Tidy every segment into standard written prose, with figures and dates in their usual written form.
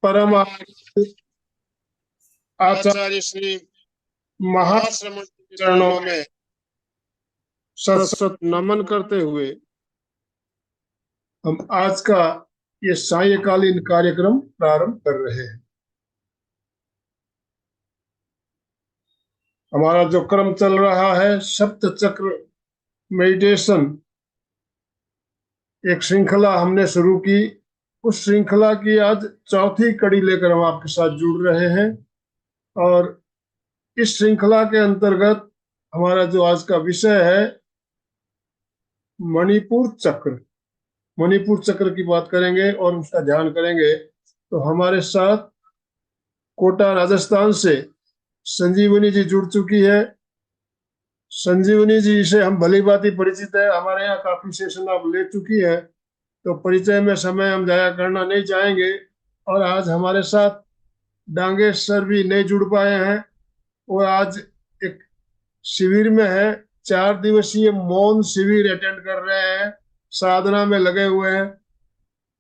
परम आचार्य श्री महाश्रमण के चरणों में सत सत नमन करते हुए हम आज का ये सायकालीन कार्यक्रम प्रारंभ कर रहे हैं। हमारा जो क्रम चल रहा है सप्त चक्र मेडिटेशन, एक श्रृंखला हमने शुरू की। उस श्रृंखला की आज चौथी कड़ी लेकर हम आपके साथ जुड़ रहे हैं और इस श्रृंखला के अंतर्गत हमारा जो आज का विषय है मणिपुर चक्र। मणिपुर चक्र की बात करेंगे और उसका ध्यान करेंगे। तो हमारे साथ कोटा राजस्थान से संजीवनी जी जुड़ चुकी है। संजीवनी जी से हम भली भांति परिचित है, हमारे यहाँ काफी सेशन आप ले चुकी है, तो परिचय में समय हम जाया करना नहीं चाहेंगे। और आज हमारे साथ डांगे सर भी नहीं जुड़ पाए हैं, वो आज एक शिविर में है, 4 दिवसीय मौन शिविर अटेंड कर रहे हैं, साधना में लगे हुए हैं।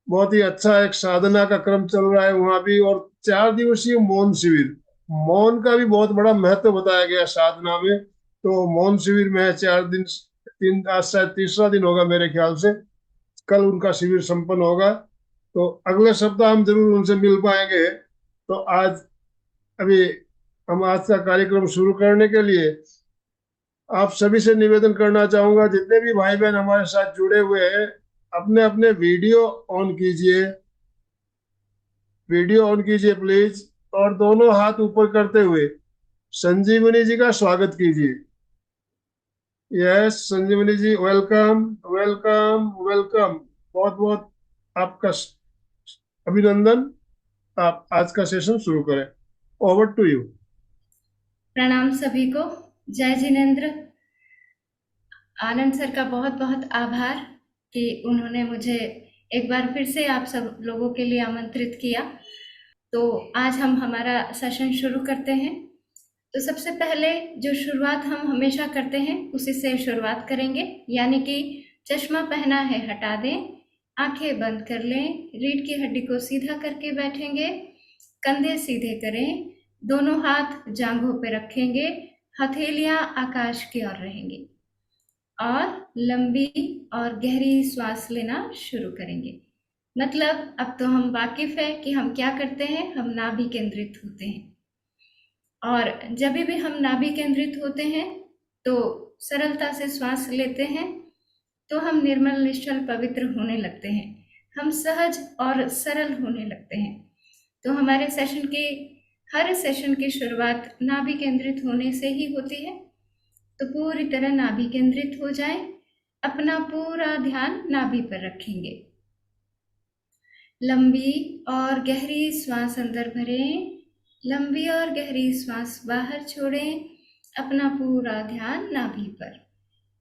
बहुत ही अच्छा एक साधना का क्रम चल रहा है वहां भी, और 4 दिवसीय मौन शिविर। मौन का भी बहुत बड़ा महत्व बताया गया साधना में। तो मौन शिविर में है 4 दिन, आज शायद तीसरा दिन होगा मेरे ख्याल से। कल उनका शिविर संपन्न होगा, तो अगले सप्ताह हम जरूर उनसे मिल पाएंगे। तो आज अभी हम आज का कार्यक्रम शुरू करने के लिए आप सभी से निवेदन करना चाहूंगा, जितने भी भाई बहन हमारे साथ जुड़े हुए हैं, अपने अपने वीडियो ऑन कीजिए, वीडियो ऑन कीजिए प्लीज, और दोनों हाथ ऊपर करते हुए संजीवनी जी का स्वागत कीजिए। यस संजीवनी जी, वेलकम वेलकम वेलकम। बहुत बहुत आपका अभिनंदन। आप आज का सेशन शुरू करें। Over to you. प्रणाम सभी को। जय जिनेन्द्र। आनंद सर का बहुत बहुत आभार कि उन्होंने मुझे एक बार फिर से आप सब लोगों के लिए आमंत्रित किया। तो आज हम हमारा सेशन शुरू करते हैं। तो सबसे पहले जो शुरुआत हम हमेशा करते हैं उसी से शुरुआत करेंगे, यानी कि चश्मा पहना है हटा दें, आंखें बंद कर लें, रीढ़ की हड्डी को सीधा करके बैठेंगे, कंधे सीधे करें, दोनों हाथ जांघों पे रखेंगे, हथेलियां आकाश की ओर रहेंगी और लंबी और गहरी श्वास लेना शुरू करेंगे। मतलब अब तो हम वाकिफ है कि हम क्या करते हैं, हम नाभि केंद्रित होते हैं। और जब भी हम नाभि केंद्रित होते हैं तो सरलता से श्वास लेते हैं, तो हम निर्मल निश्चल पवित्र होने लगते हैं, हम सहज और सरल होने लगते हैं। तो हमारे सेशन की हर सेशन की शुरुआत नाभि केंद्रित होने से ही होती है। तो पूरी तरह नाभि केंद्रित हो जाएं, अपना पूरा ध्यान नाभि पर रखेंगे। लंबी और गहरी श्वास अंदर भरें, लंबी और गहरी श्वास बाहर छोड़ें, अपना पूरा ध्यान नाभि पर।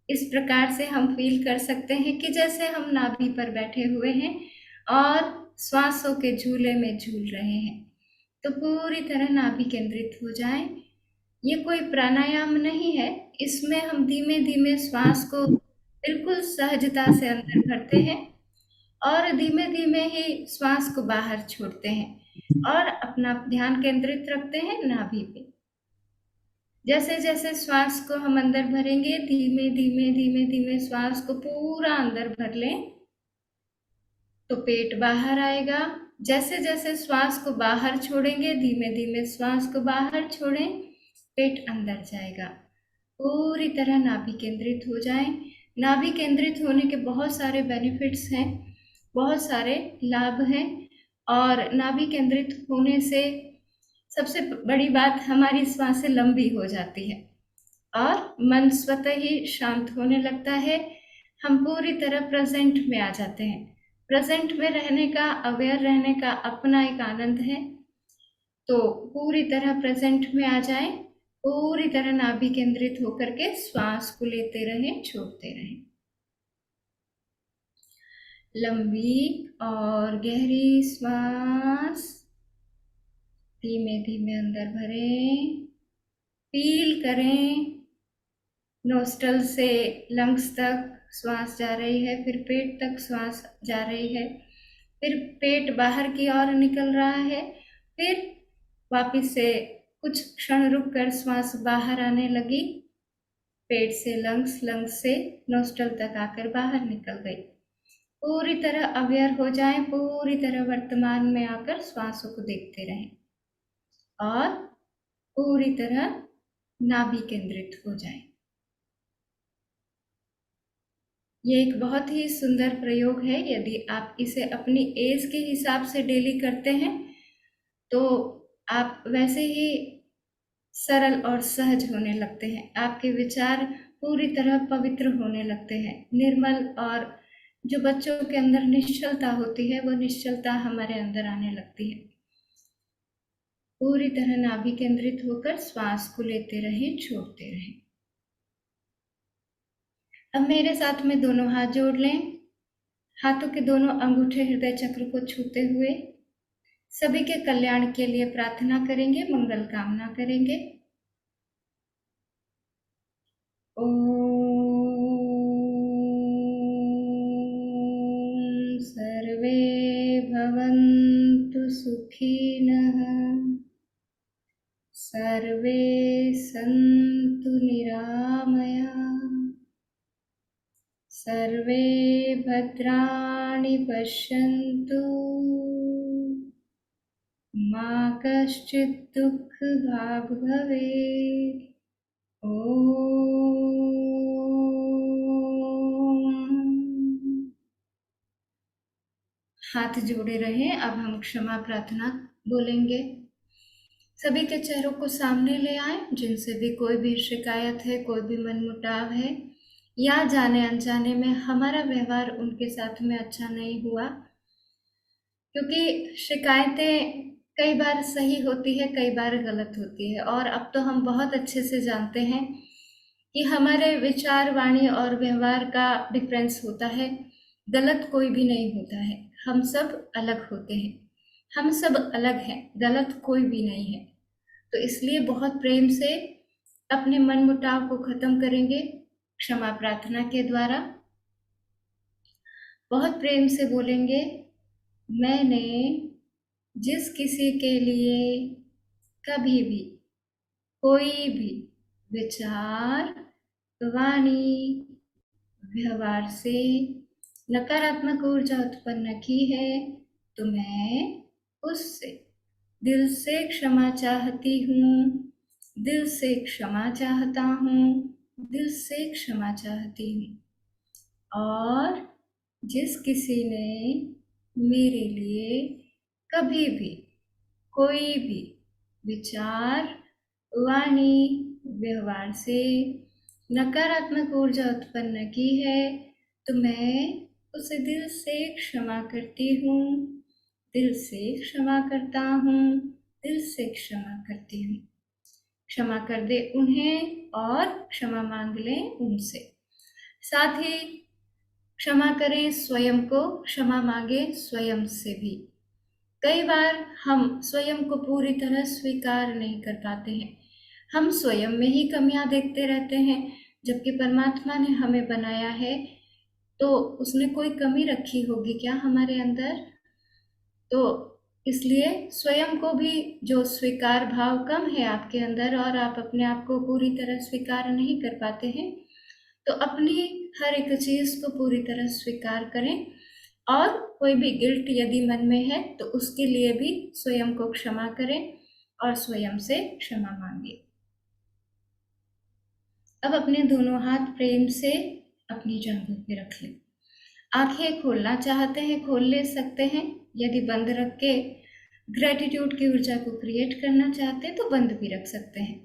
इस प्रकार से हम फील कर सकते हैं कि जैसे हम नाभि पर बैठे हुए हैं और श्वासों के झूले में झूल रहे हैं। तो पूरी तरह नाभि केंद्रित हो जाएं। ये कोई प्राणायाम नहीं है, इसमें हम धीमे धीमे श्वास को बिल्कुल सहजता से अंदर भरते हैं और धीमे धीमे ही श्वास को बाहर छोड़ते हैं और अपना ध्यान केंद्रित रखते हैं नाभि पे। जैसे जैसे श्वास को हम अंदर भरेंगे, धीमे धीमे धीमे धीमे श्वास को पूरा अंदर भर लें तो पेट बाहर आएगा। जैसे जैसे श्वास को बाहर छोड़ेंगे, धीमे धीमे श्वास को बाहर छोड़ें, पेट अंदर जाएगा। पूरी तरह नाभि केंद्रित हो जाएं। नाभि केंद्रित होने के बहुत सारे बेनिफिट्स हैं, बहुत सारे लाभ हैं। और नाभि केंद्रित होने से सबसे बड़ी बात, हमारी श्वासें लंबी हो जाती है और मन स्वतः ही शांत होने लगता है। हम पूरी तरह प्रेजेंट में आ जाते हैं। प्रेजेंट में रहने का, अवेयर रहने का अपना एक आनंद है। तो पूरी तरह प्रेजेंट में आ जाएं, पूरी तरह नाभि केंद्रित होकर के श्वास को लेते रहें, छोड़ते रहें। लंबी और गहरी श्वास धीमे धीमे अंदर भरें, फील करें नोस्ट्रल से लंग्स तक श्वास जा रही है, फिर पेट तक श्वास जा रही है। फिर पेट बाहर की ओर निकल रहा है, फिर वापिस से कुछ क्षण रुककर श्वास बाहर आने लगी, पेट से लंग्स, लंग्स से नोस्ट्रल तक आकर बाहर निकल गई। पूरी तरह अवेयर हो जाएं, पूरी तरह वर्तमान में आकर श्वासों को देखते रहें और पूरी तरह नाभि केंद्रित हो जाएं। ये एक बहुत ही सुंदर प्रयोग है। यदि आप इसे अपनी एज के हिसाब से डेली करते हैं तो आप वैसे ही सरल और सहज होने लगते हैं। आपके विचार पूरी तरह पवित्र होने लगते हैं, निर्मल, और जो बच्चों के अंदर निश्चलता होती है वो निश्चलता हमारे अंदर आने लगती है। पूरी तरह नाभि केंद्रित होकर श्वास को लेते रहें, छोड़ते रहें। अब मेरे साथ में दोनों हाथ जोड़ लें, हाथों के दोनों अंगूठे हृदय चक्र को छूते हुए सभी के कल्याण के लिए प्रार्थना करेंगे, मंगल कामना करेंगे। ओम सर्वे भवन्तु सुखिनः, सर्वे सन्तु निरामयाः, सर्वे भद्राणि पश्यन्तु, मा कश्चित् दुःखभाग् भवेत्। ओम। हाथ जोड़े रहें। अब हम क्षमा प्रार्थना बोलेंगे। सभी के चेहरों को सामने ले आए जिनसे भी कोई भी शिकायत है, कोई भी मनमुटाव है, या जाने अनजाने में हमारा व्यवहार उनके साथ में अच्छा नहीं हुआ, क्योंकि शिकायतें कई बार सही होती है, कई बार गलत होती है, और अब तो हम बहुत अच्छे से जानते हैं कि हमारे विचार, वाणी और व्यवहार का डिफरेंस होता है। गलत कोई भी नहीं होता है, हम सब अलग होते हैं, हम सब अलग हैं, गलत कोई भी नहीं है। तो इसलिए बहुत प्रेम से अपने मनमुटाव को खत्म करेंगे क्षमा प्रार्थना के द्वारा। बहुत प्रेम से बोलेंगे, मैंने जिस किसी के लिए कभी भी कोई भी विचार, वाणी, व्यवहार से नकारात्मक ऊर्जा उत्पन्न की है, तो मैं उससे दिल से क्षमा चाहती हूँ, दिल से क्षमा चाहता हूँ, दिल से क्षमा चाहती हूँ। और जिस किसी ने मेरे लिए कभी भी कोई भी विचार, वाणी, व्यवहार से नकारात्मक ऊर्जा उत्पन्न की है, तो मैं उसे दिल से क्षमा करती हूँ, दिल से क्षमा करता हूँ, दिल से क्षमा करती हूँ। क्षमा कर दे उन्हें और क्षमा मांग लें उनसे। साथ ही क्षमा करें स्वयं को, क्षमा मांगे स्वयं से भी। कई बार हम स्वयं को पूरी तरह स्वीकार नहीं कर पाते हैं, हम स्वयं में ही कमियां देखते रहते हैं, जबकि परमात्मा ने हमें बनाया है तो उसने कोई कमी रखी होगी क्या हमारे अंदर? तो इसलिए स्वयं को भी, जो स्वीकार भाव कम है आपके अंदर और आप अपने आप को पूरी तरह स्वीकार नहीं कर पाते हैं, तो अपनी हर एक चीज को पूरी तरह स्वीकार करें। और कोई भी गिल्ट यदि मन में है तो उसके लिए भी स्वयं को क्षमा करें और स्वयं से क्षमा मांगे। अब अपने दोनों हाथ प्रेम से अपनी जांघों पे रख लें। आंखें खोलना चाहते हैं खोल ले सकते हैं, यदि बंद रख के ग्रेटिट्यूड की ऊर्जा को क्रिएट करना चाहते हैं तो बंद भी रख सकते हैं।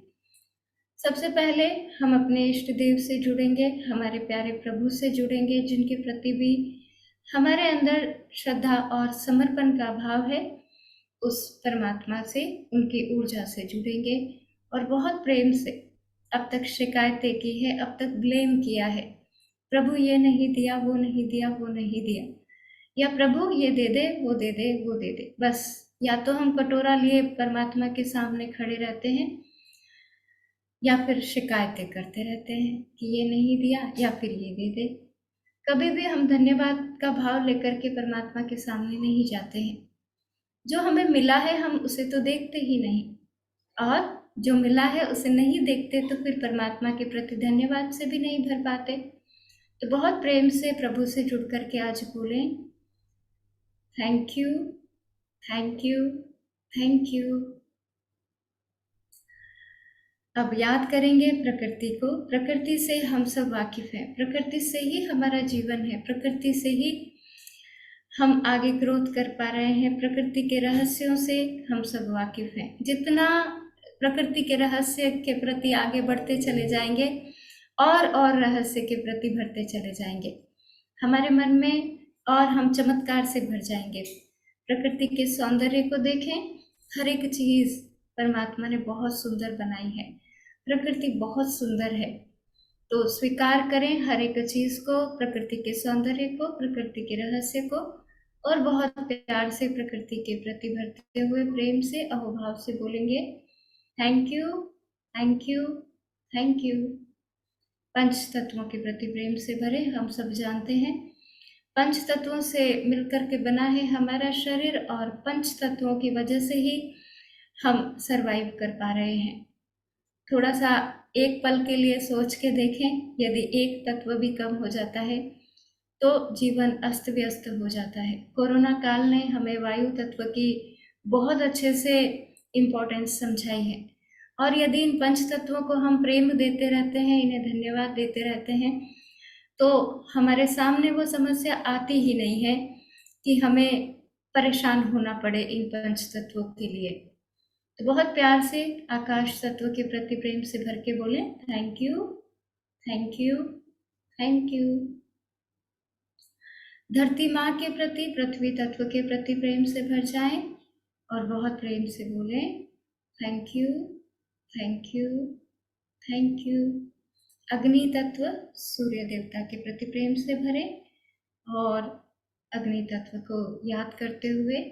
सबसे पहले हम अपने इष्ट देव से जुड़ेंगे, हमारे प्यारे प्रभु से जुड़ेंगे, जिनके प्रति भी हमारे अंदर श्रद्धा और समर्पण का भाव है। उस परमात्मा से, उनकी ऊर्जा से जुड़ेंगे और बहुत प्रेम से अब तक शिकायतें की है, अब तक ब्लेम किया है, प्रभु ये नहीं दिया, वो नहीं दिया, वो नहीं दिया, या प्रभु ये दे दे, वो दे दे, वो दे दे। बस या तो हम कटोरा लिए परमात्मा के सामने खड़े रहते हैं या फिर शिकायतें करते रहते हैं कि ये नहीं दिया या फिर ये दे दे। कभी भी हम धन्यवाद का भाव लेकर के परमात्मा के सामने नहीं जाते हैं। जो हमें मिला है हम उसे तो देखते ही नहीं, और जो मिला है उसे नहीं देखते तो फिर परमात्मा के प्रति धन्यवाद से भी नहीं भर पाते। तो बहुत प्रेम से प्रभु से जुड़ करके आज बोलें, thank you, thank you, thank you. अब याद करेंगे प्रकृति को। प्रकृति से हम सब वाकिफ हैं, प्रकृति से ही हमारा जीवन है, प्रकृति से ही हम आगे ग्रोथ कर पा रहे हैं, प्रकृति के रहस्यों से हम सब वाकिफ हैं। जितना प्रकृति के रहस्य के प्रति आगे बढ़ते चले जाएंगे और रहस्य के प्रति भरते चले जाएंगे, हमारे मन में और हम चमत्कार से भर जाएंगे। प्रकृति के सौंदर्य को देखें, हर एक चीज परमात्मा ने बहुत सुंदर बनाई है, प्रकृति बहुत सुंदर है। तो स्वीकार करें हर एक चीज को, प्रकृति के सौंदर्य को, प्रकृति के रहस्य को, और बहुत प्यार से प्रकृति के प्रति भरते हुए प्रेम से अहोभाव से बोलेंगे, thank you, thank you, thank you. पंच तत्वों के प्रति प्रेम से भरे। हम सब जानते हैं पंच तत्वों से मिलकर के बना है हमारा शरीर, और पंच तत्वों की वजह से ही हम सरवाइव कर पा रहे हैं। थोड़ा सा एक पल के लिए सोच के देखें, यदि एक तत्व भी कम हो जाता है तो जीवन अस्त व्यस्त हो जाता है। कोरोना काल ने हमें वायु तत्व की बहुत अच्छे से इम्पोर्टेंस समझाई है, और यदि इन पंच तत्वों को हम प्रेम देते रहते हैं, इन्हें धन्यवाद देते रहते हैं, तो हमारे सामने वो समस्या आती ही नहीं है कि हमें परेशान होना पड़े इन पंच तत्वों के लिए। तो बहुत प्यार से आकाश तत्व के प्रति प्रेम से भर के बोले, thank you, thank you, thank you. धरती माँ के प्रति, पृथ्वी तत्व के प्रति प्रेम से भर जाएं और बहुत प्रेम से बोले, thank you, thank you, thank you. अग्नि तत्व सूर्य देवता के प्रति प्रेम से भरे और अग्नि तत्व को याद करते हुए,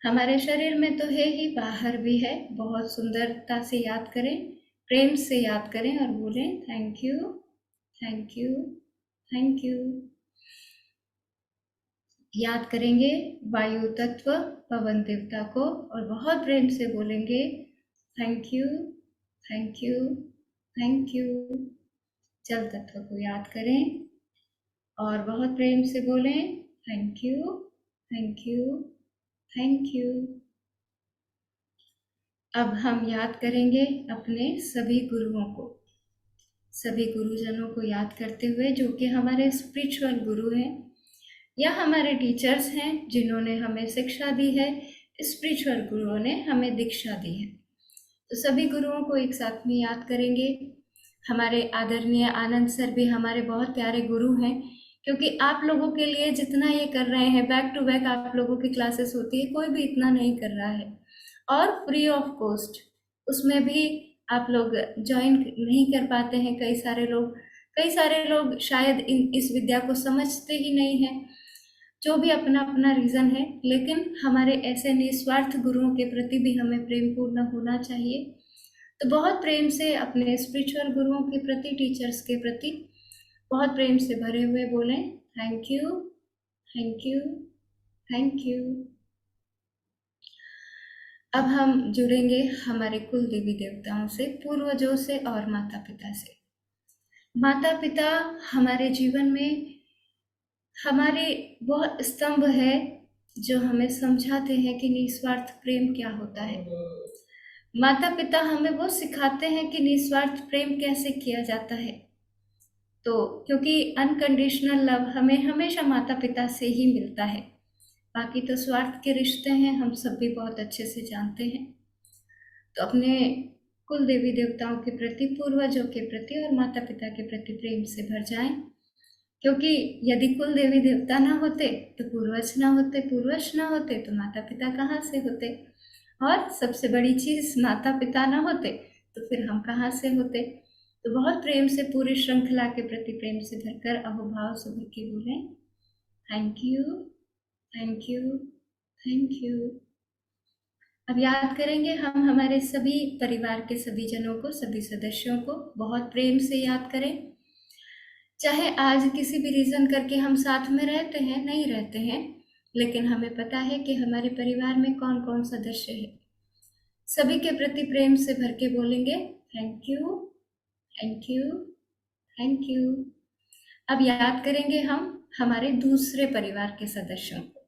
हमारे शरीर में तो है ही, बाहर भी है, बहुत सुंदरता से याद करें, प्रेम से याद करें और बोलें, thank you, thank you, thank you. याद करेंगे वायु तत्व पवन देवता को और बहुत प्रेम से बोलेंगे, thank you, thank you, thank you. जल तत्व को याद करें और बहुत प्रेम से बोलें, thank you, thank you, thank you. अब हम याद करेंगे अपने सभी गुरुओं को, सभी गुरुजनों को याद करते हुए, जो कि हमारे स्पिरिचुअल गुरु हैं या हमारे टीचर्स हैं जिन्होंने हमें शिक्षा दी है, स्पिरिचुअल गुरुओं ने हमें दीक्षा दी है। तो सभी गुरुओं को एक साथ में याद करेंगे। हमारे आदरणीय आनंद सर भी हमारे बहुत प्यारे गुरु हैं, क्योंकि आप लोगों के लिए जितना ये कर रहे हैं, बैक टू बैक आप लोगों की क्लासेस होती है, कोई भी इतना नहीं कर रहा है, और फ्री ऑफ कॉस्ट। उसमें भी आप लोग ज्वाइन नहीं कर पाते हैं। कई सारे लोग शायद इस विद्या को समझते ही नहीं है, जो भी अपना अपना रीज़न है, लेकिन हमारे ऐसे निस्वार्थ गुरुओं के प्रति भी हमें प्रेम पूर्ण होना चाहिए। तो बहुत प्रेम से अपने स्पिरिचुअल गुरुओं के प्रति, टीचर्स के प्रति बहुत प्रेम से भरे हुए बोलें, thank you, thank you, thank you. अब हम जुड़ेंगे हमारे कुल देवी देवताओं से, पूर्वजों से और माता पिता से। माता पिता हमारे जीवन में हमारे वह स्तंभ है जो हमें समझाते हैं कि निस्वार्थ प्रेम क्या होता है। माता पिता हमें वो सिखाते हैं कि निस्वार्थ प्रेम कैसे किया जाता है। तो क्योंकि अनकंडीशनल लव हमें हमेशा माता पिता से ही मिलता है, बाकी तो स्वार्थ के रिश्ते हैं, हम सब भी बहुत अच्छे से जानते हैं। तो अपने कुल देवी देवताओं के प्रति, पूर्वजों के प्रति और माता पिता के प्रति प्रेम से भर जाएं, क्योंकि यदि कुल देवी देवता ना होते तो पूर्वज ना होते, पूर्वज ना होते तो माता पिता कहाँ से होते, और सबसे बड़ी चीज माता पिता ना होते तो फिर हम कहाँ से होते। तो बहुत प्रेम से पूरी श्रृंखला के प्रति प्रेम से भरकर अहोभाव से भर के बोले, thank you, thank you, thank you. अब याद करेंगे हम हमारे सभी परिवार के सभी जनों को, सभी सदस्यों को बहुत प्रेम से याद करें। चाहे आज किसी भी रीज़न करके हम साथ में रहते हैं, नहीं रहते हैं, लेकिन हमें पता है कि हमारे परिवार में कौन-कौन सदस्य है। सभी के प्रति प्रेम से भर के बोलेंगे thank you, thank you, thank you. अब याद करेंगे हम हमारे दूसरे परिवार के सदस्यों को,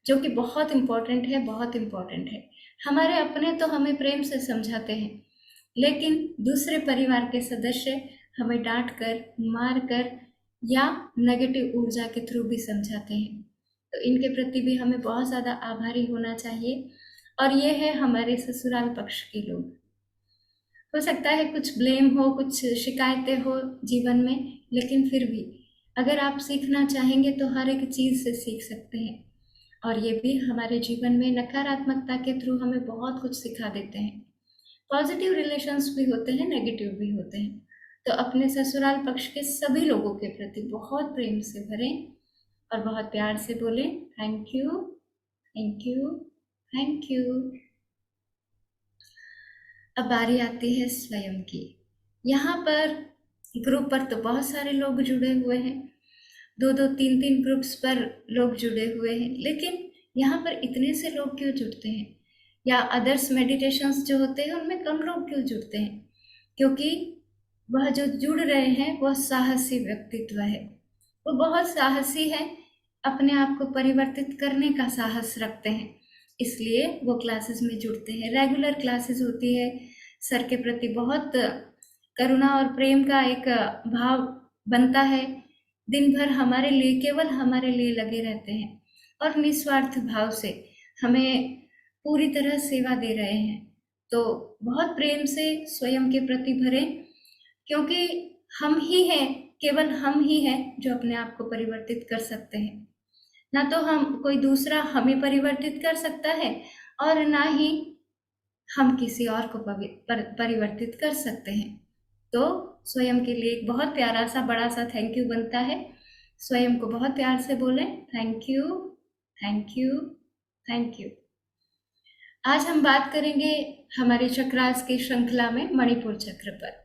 जो कि बहुत इम्पोर्टेंट है, बहुत इम्पोर्टेंट है। हमारे अपने तो हमें प्रेम से समझाते हैं, लेकिन दूसरे परिवार के सदस्य हमें डांट कर, मार कर या नेगेटिव ऊर्जा के थ्रू भी समझाते हैं। तो इनके प्रति भी हमें बहुत ज़्यादा आभारी होना चाहिए। और ये है हमारे ससुराल पक्ष के लोग। हो सकता है कुछ ब्लेम हो, कुछ शिकायतें हो जीवन में, लेकिन फिर भी अगर आप सीखना चाहेंगे तो हर एक चीज़ से सीख सकते हैं। और ये भी हमारे जीवन में नकारात्मकता के थ्रू हमें बहुत कुछ सिखा देते हैं। पॉजिटिव रिलेशंस भी होते हैं, नेगेटिव भी होते हैं। तो अपने ससुराल पक्ष के सभी लोगों के प्रति बहुत प्रेम से भरें और बहुत प्यार से बोलें thank you, thank you, thank you. अब बारी आती है स्वयं की। यहाँ पर ग्रुप पर तो बहुत सारे लोग जुड़े हुए हैं, 2-2, 3-3 ग्रुप्स पर लोग जुड़े हुए हैं, लेकिन यहाँ पर इतने से लोग क्यों जुड़ते हैं? या अदर्स मेडिटेशंस जो होते हैं उनमें कम लोग क्यों जुड़ते हैं? क्योंकि वह जो जुड़ रहे हैं वह साहसी व्यक्तित्व है, वो बहुत साहसी है, अपने आप को परिवर्तित करने का साहस रखते हैं, इसलिए वो क्लासेस में जुड़ते हैं। रेगुलर क्लासेस होती है, सर के प्रति बहुत करुणा और प्रेम का एक भाव बनता है, दिन भर हमारे लिए, केवल हमारे लिए लगे रहते हैं और निस्वार्थ भाव से हमें पूरी तरह सेवा दे रहे हैं। तो बहुत प्रेम से स्वयं के प्रति भरें, क्योंकि हम ही हैं, केवल हम ही हैं जो अपने आप को परिवर्तित कर सकते हैं। ना तो हम कोई दूसरा हमें परिवर्तित कर सकता है और ना ही हम किसी और को परिवर्तित कर सकते हैं। तो स्वयं के लिए एक बहुत प्यारा सा बड़ा सा थैंक यू बनता है। स्वयं को बहुत प्यार से बोलें thank you, thank you, thank you. आज हम बात करेंगे हमारे चक्रास की श्रृंखला में मणिपुर चक्र पर,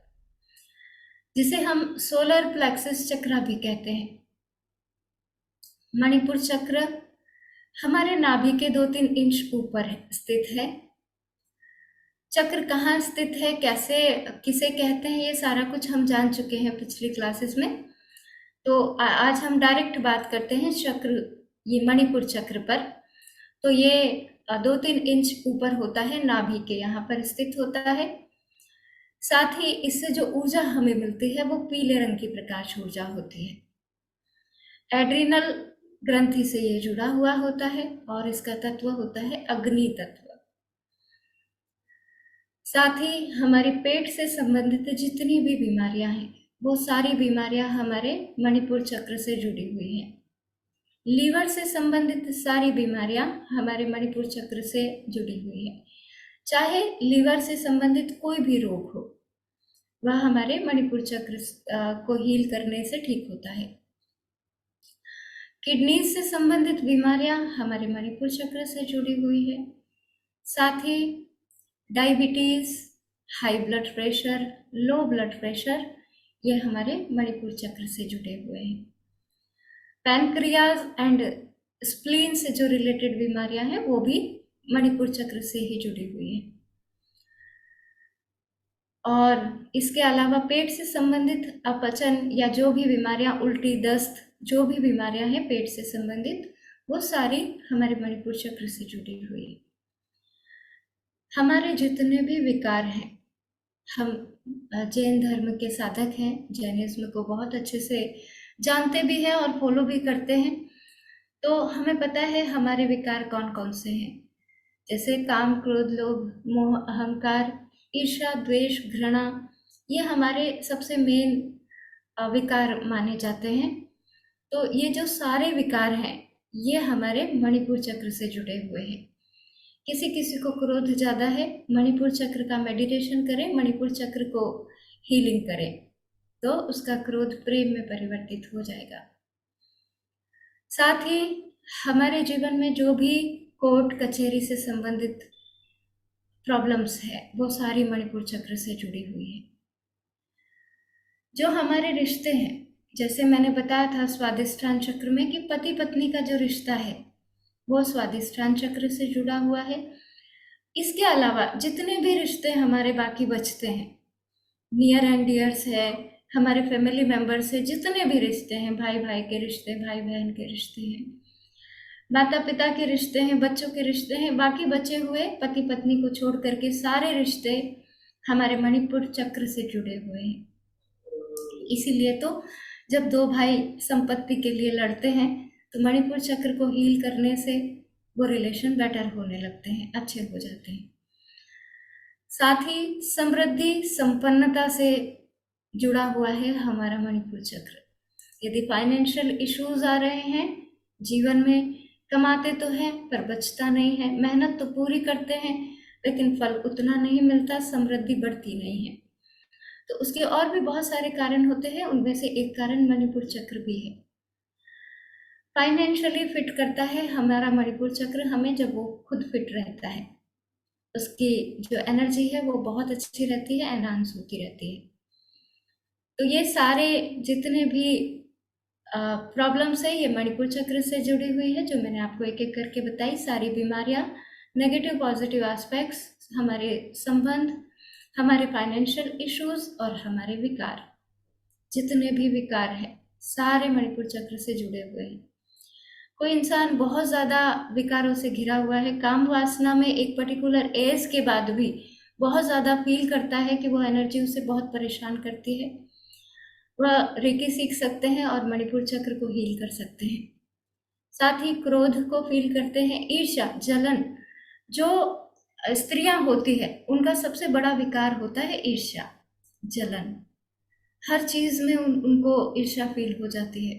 जिसे हम सोलर प्लेक्सस चक्र भी कहते हैं। मणिपुर चक्र हमारे नाभि के 2-3 इंच ऊपर स्थित है। चक्र कहाँ स्थित है, कैसे, किसे कहते हैं, ये सारा कुछ हम जान चुके हैं पिछली क्लासेस में। तो आज हम डायरेक्ट बात करते हैं चक्र, ये मणिपुर चक्र पर। तो ये 2-3 इंच ऊपर होता है, नाभि के यहाँ पर स्थित होता है। साथ ही इससे जो ऊर्जा हमें मिलती है वो पीले रंग की प्रकाश ऊर्जा होती है। एड्रिनल ग्रंथि से ये जुड़ा हुआ होता है और इसका तत्व होता है अग्नि तत्व। साथ ही हमारे पेट से संबंधित जितनी भी बीमारियां हैं वो सारी बीमारियां हमारे मणिपुर चक्र से जुड़ी हुई हैं। लीवर से संबंधित सारी बीमारियां हमारे मणिपुर चक्र से जुड़ी हुई हैं। चाहे लीवर से संबंधित कोई भी रोग हो, वह हमारे मणिपुर चक्र को हील करने से ठीक होता है। किडनी से संबंधित बीमारियां हमारे मणिपुर चक्र से जुड़ी हुई है। साथ ही diabetes, high blood pressure, low blood pressure, ये हमारे मणिपुर चक्र से जुड़े हुए हैं। पैनक्रियाज एंड स्प्लीन से जो रिलेटेड बीमारियां हैं वो भी मणिपुर चक्र से ही जुड़ी हुई हैं। और इसके अलावा पेट से संबंधित अपचन या जो भी बीमारियां, उल्टी, दस्त, जो भी बीमारियां हैं पेट से संबंधित, वो सारी हमारे मणिपुर चक्र से जुड़ी हुई है। हमारे जितने भी विकार हैं, हम जैन धर्म के साधक हैं, जैनिज्म को बहुत अच्छे से जानते भी हैं और फॉलो भी करते हैं। तो हमें पता है हमारे विकार कौन कौन से हैं, जैसे काम, क्रोध, लोभ, मोह, अहंकार, ईर्ष्या, द्वेष, घृणा, ये हमारे सबसे मेन विकार माने जाते हैं। तो ये जो सारे विकार हैं ये हमारे मणिपुर चक्र से जुड़े हुए हैं। किसी किसी को क्रोध ज़्यादा है, मणिपुर चक्र का मेडिटेशन करें, मणिपुर चक्र को हीलिंग करें, तो उसका क्रोध प्रेम में परिवर्तित हो जाएगा। साथ ही हमारे जीवन में जो भी कोर्ट कचहरी से संबंधित प्रॉब्लम्स है वो सारी मणिपुर चक्र से जुड़ी हुई है। जो हमारे रिश्ते हैं जैसे मैंने बताया था स्वादिष्टान चक्र में कि पति पत्नी का जो रिश्ता है वो स्वादिष्टान चक्र से जुड़ा हुआ है। इसके अलावा जितने भी रिश्ते हमारे बाकी बचते हैं, नियर एंड डियर्स है, हमारे फैमिली मेंबर से जितने भी रिश्ते हैं, भाई भाई के रिश्ते, भाई बहन के रिश्ते हैं, माता पिता के रिश्ते हैं, बच्चों के रिश्ते हैं, बाकी बचे हुए पति पत्नी को छोड़ करके सारे रिश्ते हमारे मणिपुर चक्र से जुड़े हुए हैं। इसीलिए तो जब दो भाई संपत्ति के लिए लड़ते हैं तो मणिपुर चक्र को हील करने से वो रिलेशन बेटर होने लगते हैं, अच्छे हो जाते हैं। साथ ही समृद्धि संपन्नता से जुड़ा हुआ है हमारा मणिपुर चक्र। यदि फाइनेंशियल इश्यूज आ रहे हैं जीवन में, कमाते तो हैं पर बचता नहीं है, मेहनत तो पूरी करते हैं लेकिन फल उतना नहीं मिलता, समृद्धि बढ़ती नहीं है, तो उसके और भी बहुत सारे कारण होते हैं। उनमें से एक कारण मणिपुर चक्र भी है। फाइनेंशियली फिट करता है हमारा मणिपुर चक्र हमें जब वो खुद फिट रहता है, उसकी जो एनर्जी है वो बहुत अच्छी रहती है, एनहांस होती रहती है। तो ये सारे जितने भी प्रॉब्लम्स है ये मणिपुर चक्र से जुड़ी हुई है, जो मैंने आपको एक एक करके बताई। सारी बीमारियां, नेगेटिव पॉजिटिव एस्पेक्ट्स, हमारे संबंध, हमारे फाइनेंशियल इश्यूज और हमारे विकार, जितने भी विकार है सारे मणिपुर चक्र से जुड़े हुए हैं। कोई इंसान बहुत ज़्यादा विकारों से घिरा हुआ है, काम वासना में एक पर्टिकुलर एज के बाद भी बहुत ज़्यादा फील करता है कि वो एनर्जी उसे बहुत परेशान करती है, वह रेकी सीख सकते हैं और मणिपुर चक्र को हील कर सकते हैं। साथ ही क्रोध को फील करते हैं, ईर्ष्या, जलन, जो स्त्रियां होती है उनका सबसे बड़ा विकार होता है ईर्ष्या, जलन, हर चीज में उनको ईर्ष्या फील हो जाती है।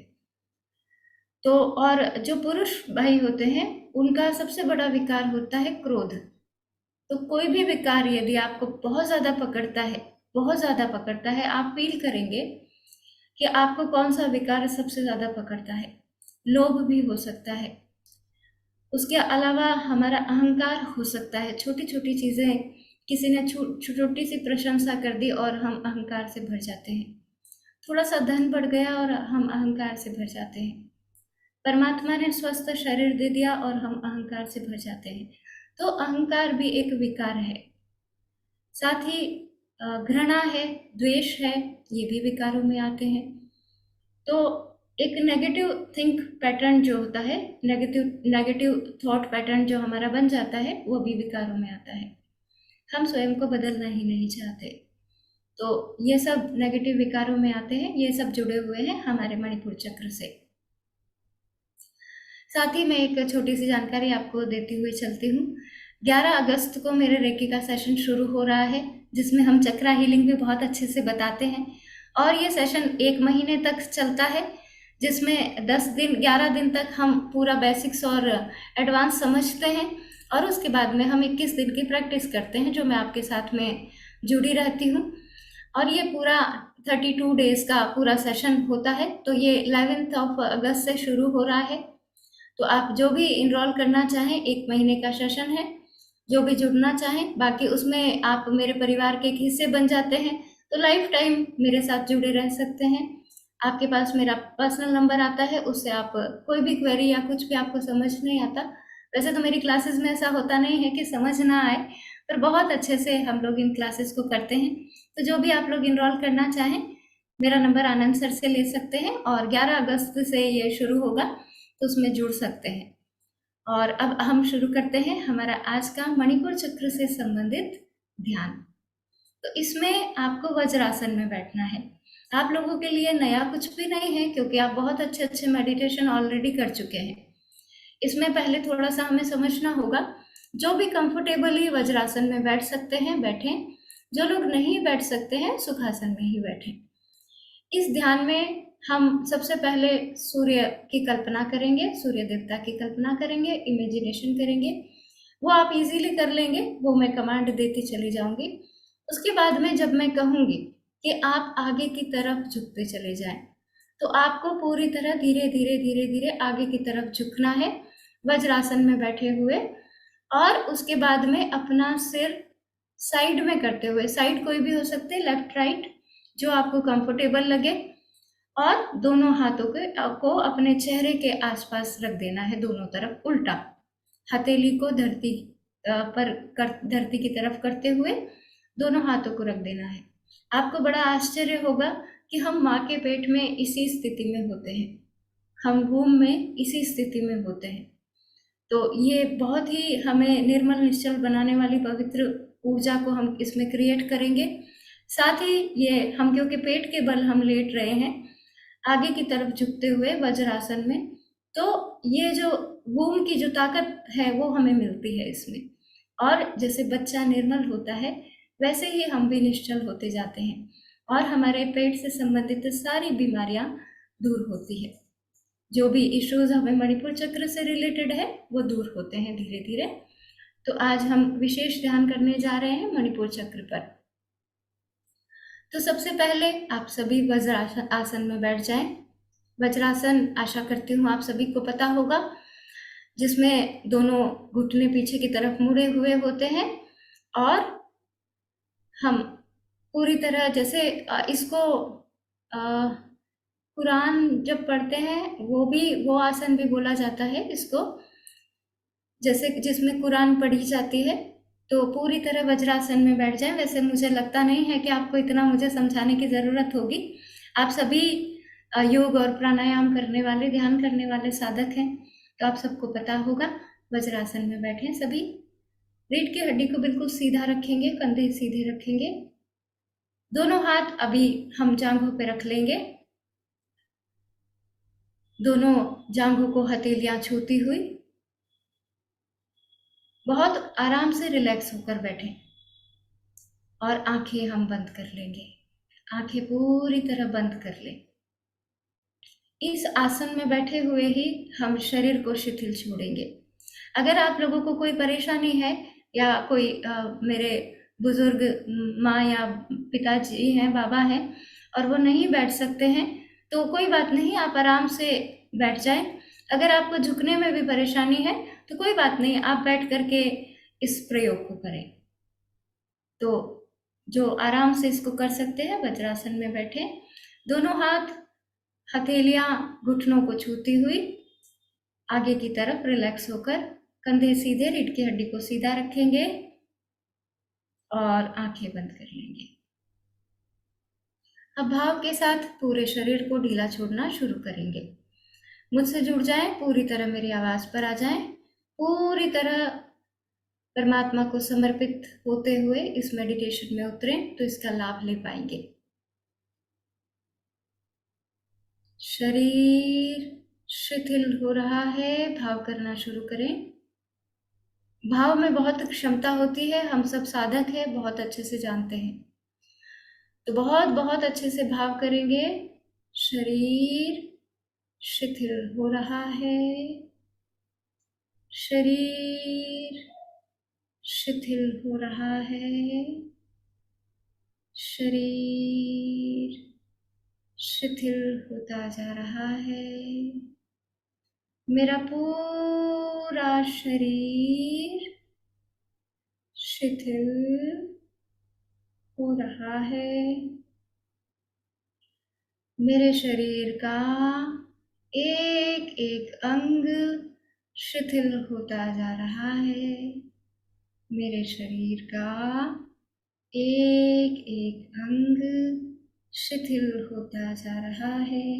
तो और जो पुरुष भाई होते हैं उनका सबसे बड़ा विकार होता है क्रोध। तो कोई भी विकार यदि आपको बहुत ज्यादा पकड़ता है, बहुत ज्यादा पकड़ता है, आप फील करेंगे कि आपको कौन सा विकार सबसे ज्यादा पकड़ता है। लोभ भी हो सकता है, उसके अलावा हमारा अहंकार हो सकता है। छोटी छोटी चीजें, किसी ने छोटी सी प्रशंसा कर दी और हम अहंकार से भर जाते हैं, थोड़ा सा धन बढ़ गया और हम अहंकार से भर जाते हैं, परमात्मा ने स्वस्थ शरीर दे दिया और हम अहंकार से भर जाते हैं। तो अहंकार भी एक विकार है। साथ ही घृणा है, द्वेष है, ये भी विकारों में आते हैं। तो एक नेगेटिव थिंक पैटर्न जो होता है, नेगेटिव थॉट पैटर्न जो हमारा बन जाता है, वो भी विकारों में आता है। हम स्वयं को बदलना ही नहीं चाहते, तो ये सब नेगेटिव विकारों में आते हैं। ये सब जुड़े हुए हैं हमारे मणिपुर चक्र से। साथ ही मैं एक छोटी सी जानकारी आपको देती हुई चलती हूँ। 11 अगस्त को मेरे रेकी का सेशन शुरू हो रहा है, जिसमें हम चक्रा हीलिंग भी बहुत अच्छे से बताते हैं, और ये सेशन 1 महीने तक चलता है, जिसमें 11 दिन तक हम पूरा बेसिक्स और एडवांस समझते हैं, और उसके बाद में हम 21 दिन की प्रैक्टिस करते हैं, जो मैं आपके साथ में जुड़ी रहती हूँ। और ये पूरा 32 डेज का पूरा सेशन होता है। तो ये 11 अगस्त से शुरू हो रहा है। तो आप जो भी इनरोल करना चाहें, 1 महीने का सेशन है, जो भी जुड़ना चाहें, बाकी उसमें आप मेरे परिवार के एक हिस्से बन जाते हैं, तो लाइफ टाइम मेरे साथ जुड़े रह सकते हैं। आपके पास मेरा पर्सनल नंबर आता है, उससे आप कोई भी क्वेरी या कुछ भी आपको समझ नहीं आता, वैसे तो मेरी क्लासेस में ऐसा होता नहीं है कि समझ ना आए, पर बहुत अच्छे से हम लोग इन क्लासेस को करते हैं। तो जो भी आप लोग इनरोल करना चाहें, मेरा नंबर आनंद सर से ले सकते हैं, और 11 अगस्त से ये शुरू होगा, तो उसमें जुड़ सकते हैं। और अब हम शुरू करते हैं हमारा आज का मणिपुर चक्र से संबंधित ध्यान। तो इसमें आपको वज्रासन में बैठना है। आप लोगों के लिए नया कुछ भी नहीं है, क्योंकि आप बहुत अच्छे अच्छे मेडिटेशन ऑलरेडी कर चुके हैं। इसमें पहले थोड़ा सा हमें समझना होगा। जो भी कंफर्टेबली वज्रासन में बैठ सकते हैं बैठें, जो लोग नहीं बैठ सकते हैं सुखासन में ही बैठें। इस ध्यान में हम सबसे पहले सूर्य की कल्पना करेंगे, सूर्य देवता की कल्पना करेंगे, इमेजिनेशन करेंगे। वो आप इजीली कर लेंगे, वो मैं कमांड देती चली जाऊंगी। उसके बाद में जब मैं कहूंगी कि आप आगे की तरफ झुकते चले जाएं, तो आपको पूरी तरह धीरे धीरे धीरे धीरे आगे की तरफ झुकना है वज्रासन में बैठे हुए। और उसके बाद में अपना सिर साइड में करते हुए, साइड कोई भी हो सकते, लेफ्ट राइट, जो आपको कंफर्टेबल लगे, और दोनों हाथों को अपने चेहरे के आसपास रख देना है, दोनों तरफ उल्टा। हथेली को धरती की तरफ करते हुए दोनों हाथों को रख देना है। आपको बड़ा आश्चर्य होगा कि हम माँ के पेट में इसी स्थिति में होते हैं, हम वूम में इसी स्थिति में होते हैं। तो ये बहुत ही हमें निर्मल निश्चल बनाने वाली पवित्र ऊर्जा को हम इसमें क्रिएट करेंगे। साथ ही ये हम, क्योंकि पेट के बल हम लेट रहे हैं आगे की तरफ झुकते हुए वज्रासन में, तो ये जो वूम की जो ताकत है वो हमें मिलती है इसमें। और जैसे बच्चा निर्मल होता है वैसे ही हम भी निश्चल होते जाते हैं और हमारे पेट से संबंधित सारी बीमारियां दूर होती है। जो भी इश्यूज हमें मणिपुर चक्र से रिलेटेड है वो दूर होते हैं धीरे धीरे। तो आज हम विशेष ध्यान करने जा रहे हैं मणिपुर चक्र पर। तो सबसे पहले आप सभी वज्रासन आसन में बैठ जाएं। वज्रासन आशा करती हूँ आप सभी को पता होगा, जिसमें दोनों घुटने पीछे की तरफ मुड़े हुए होते हैं और हम पूरी तरह जैसे इसको कुरान जब पढ़ते हैं वो आसन भी बोला जाता है इसको, जैसे जिसमें कुरान पढ़ी जाती है। तो पूरी तरह वज्रासन में बैठ जाएं। वैसे मुझे लगता नहीं है कि आपको इतना मुझे समझाने की ज़रूरत होगी, आप सभी योग और प्राणायाम करने वाले, ध्यान करने वाले साधक हैं, तो आप सबको पता होगा। वज्रासन में बैठें सभी, रीढ़ की हड्डी को बिल्कुल सीधा रखेंगे, कंधे सीधे रखेंगे, दोनों हाथ अभी हम जांघों पे रख लेंगे, दोनों जांघों को हथेलियां छूती हुई बहुत आराम से रिलैक्स होकर बैठें और आंखें हम बंद कर लेंगे। आंखें पूरी तरह बंद कर लें। इस आसन में बैठे हुए ही हम शरीर को शिथिल छोड़ेंगे। अगर आप लोगों को कोई परेशानी है या कोई मेरे बुजुर्ग माँ या पिताजी हैं, बाबा हैं और वो नहीं बैठ सकते हैं, तो कोई बात नहीं, आप आराम से बैठ जाएं। अगर आपको झुकने में भी परेशानी है तो कोई बात नहीं, आप बैठ करके इस प्रयोग को करें। तो जो आराम से इसको कर सकते हैं वज्रासन में बैठे, दोनों हाथ हथेलियां घुटनों को छूती हुई आगे की तरफ रिलैक्स होकर, कंधे सीधे, रीढ़ की हड्डी को सीधा रखेंगे और आंखें बंद कर लेंगे। अब भाव के साथ पूरे शरीर को ढीला छोड़ना शुरू करेंगे। मुझसे जुड़ जाएं, पूरी तरह मेरी आवाज पर आ जाएं, पूरी तरह परमात्मा को समर्पित होते हुए इस मेडिटेशन में उतरें तो इसका लाभ ले पाएंगे। शरीर शिथिल हो रहा है, भाव करना शुरू करें। भाव में बहुत क्षमता होती है, हम सब साधक हैं, बहुत अच्छे से जानते हैं, तो बहुत बहुत अच्छे से भाव करेंगे। शरीर शिथिल हो रहा है, शरीर शिथिल हो रहा है, शरीर शिथिल होता जा रहा है। मेरा पूरा शरीर शिथिल हो रहा है। मेरे शरीर का एक एक अंग शिथिल होता जा रहा है। मेरे शरीर का एक एक अंग शिथिल होता जा रहा है।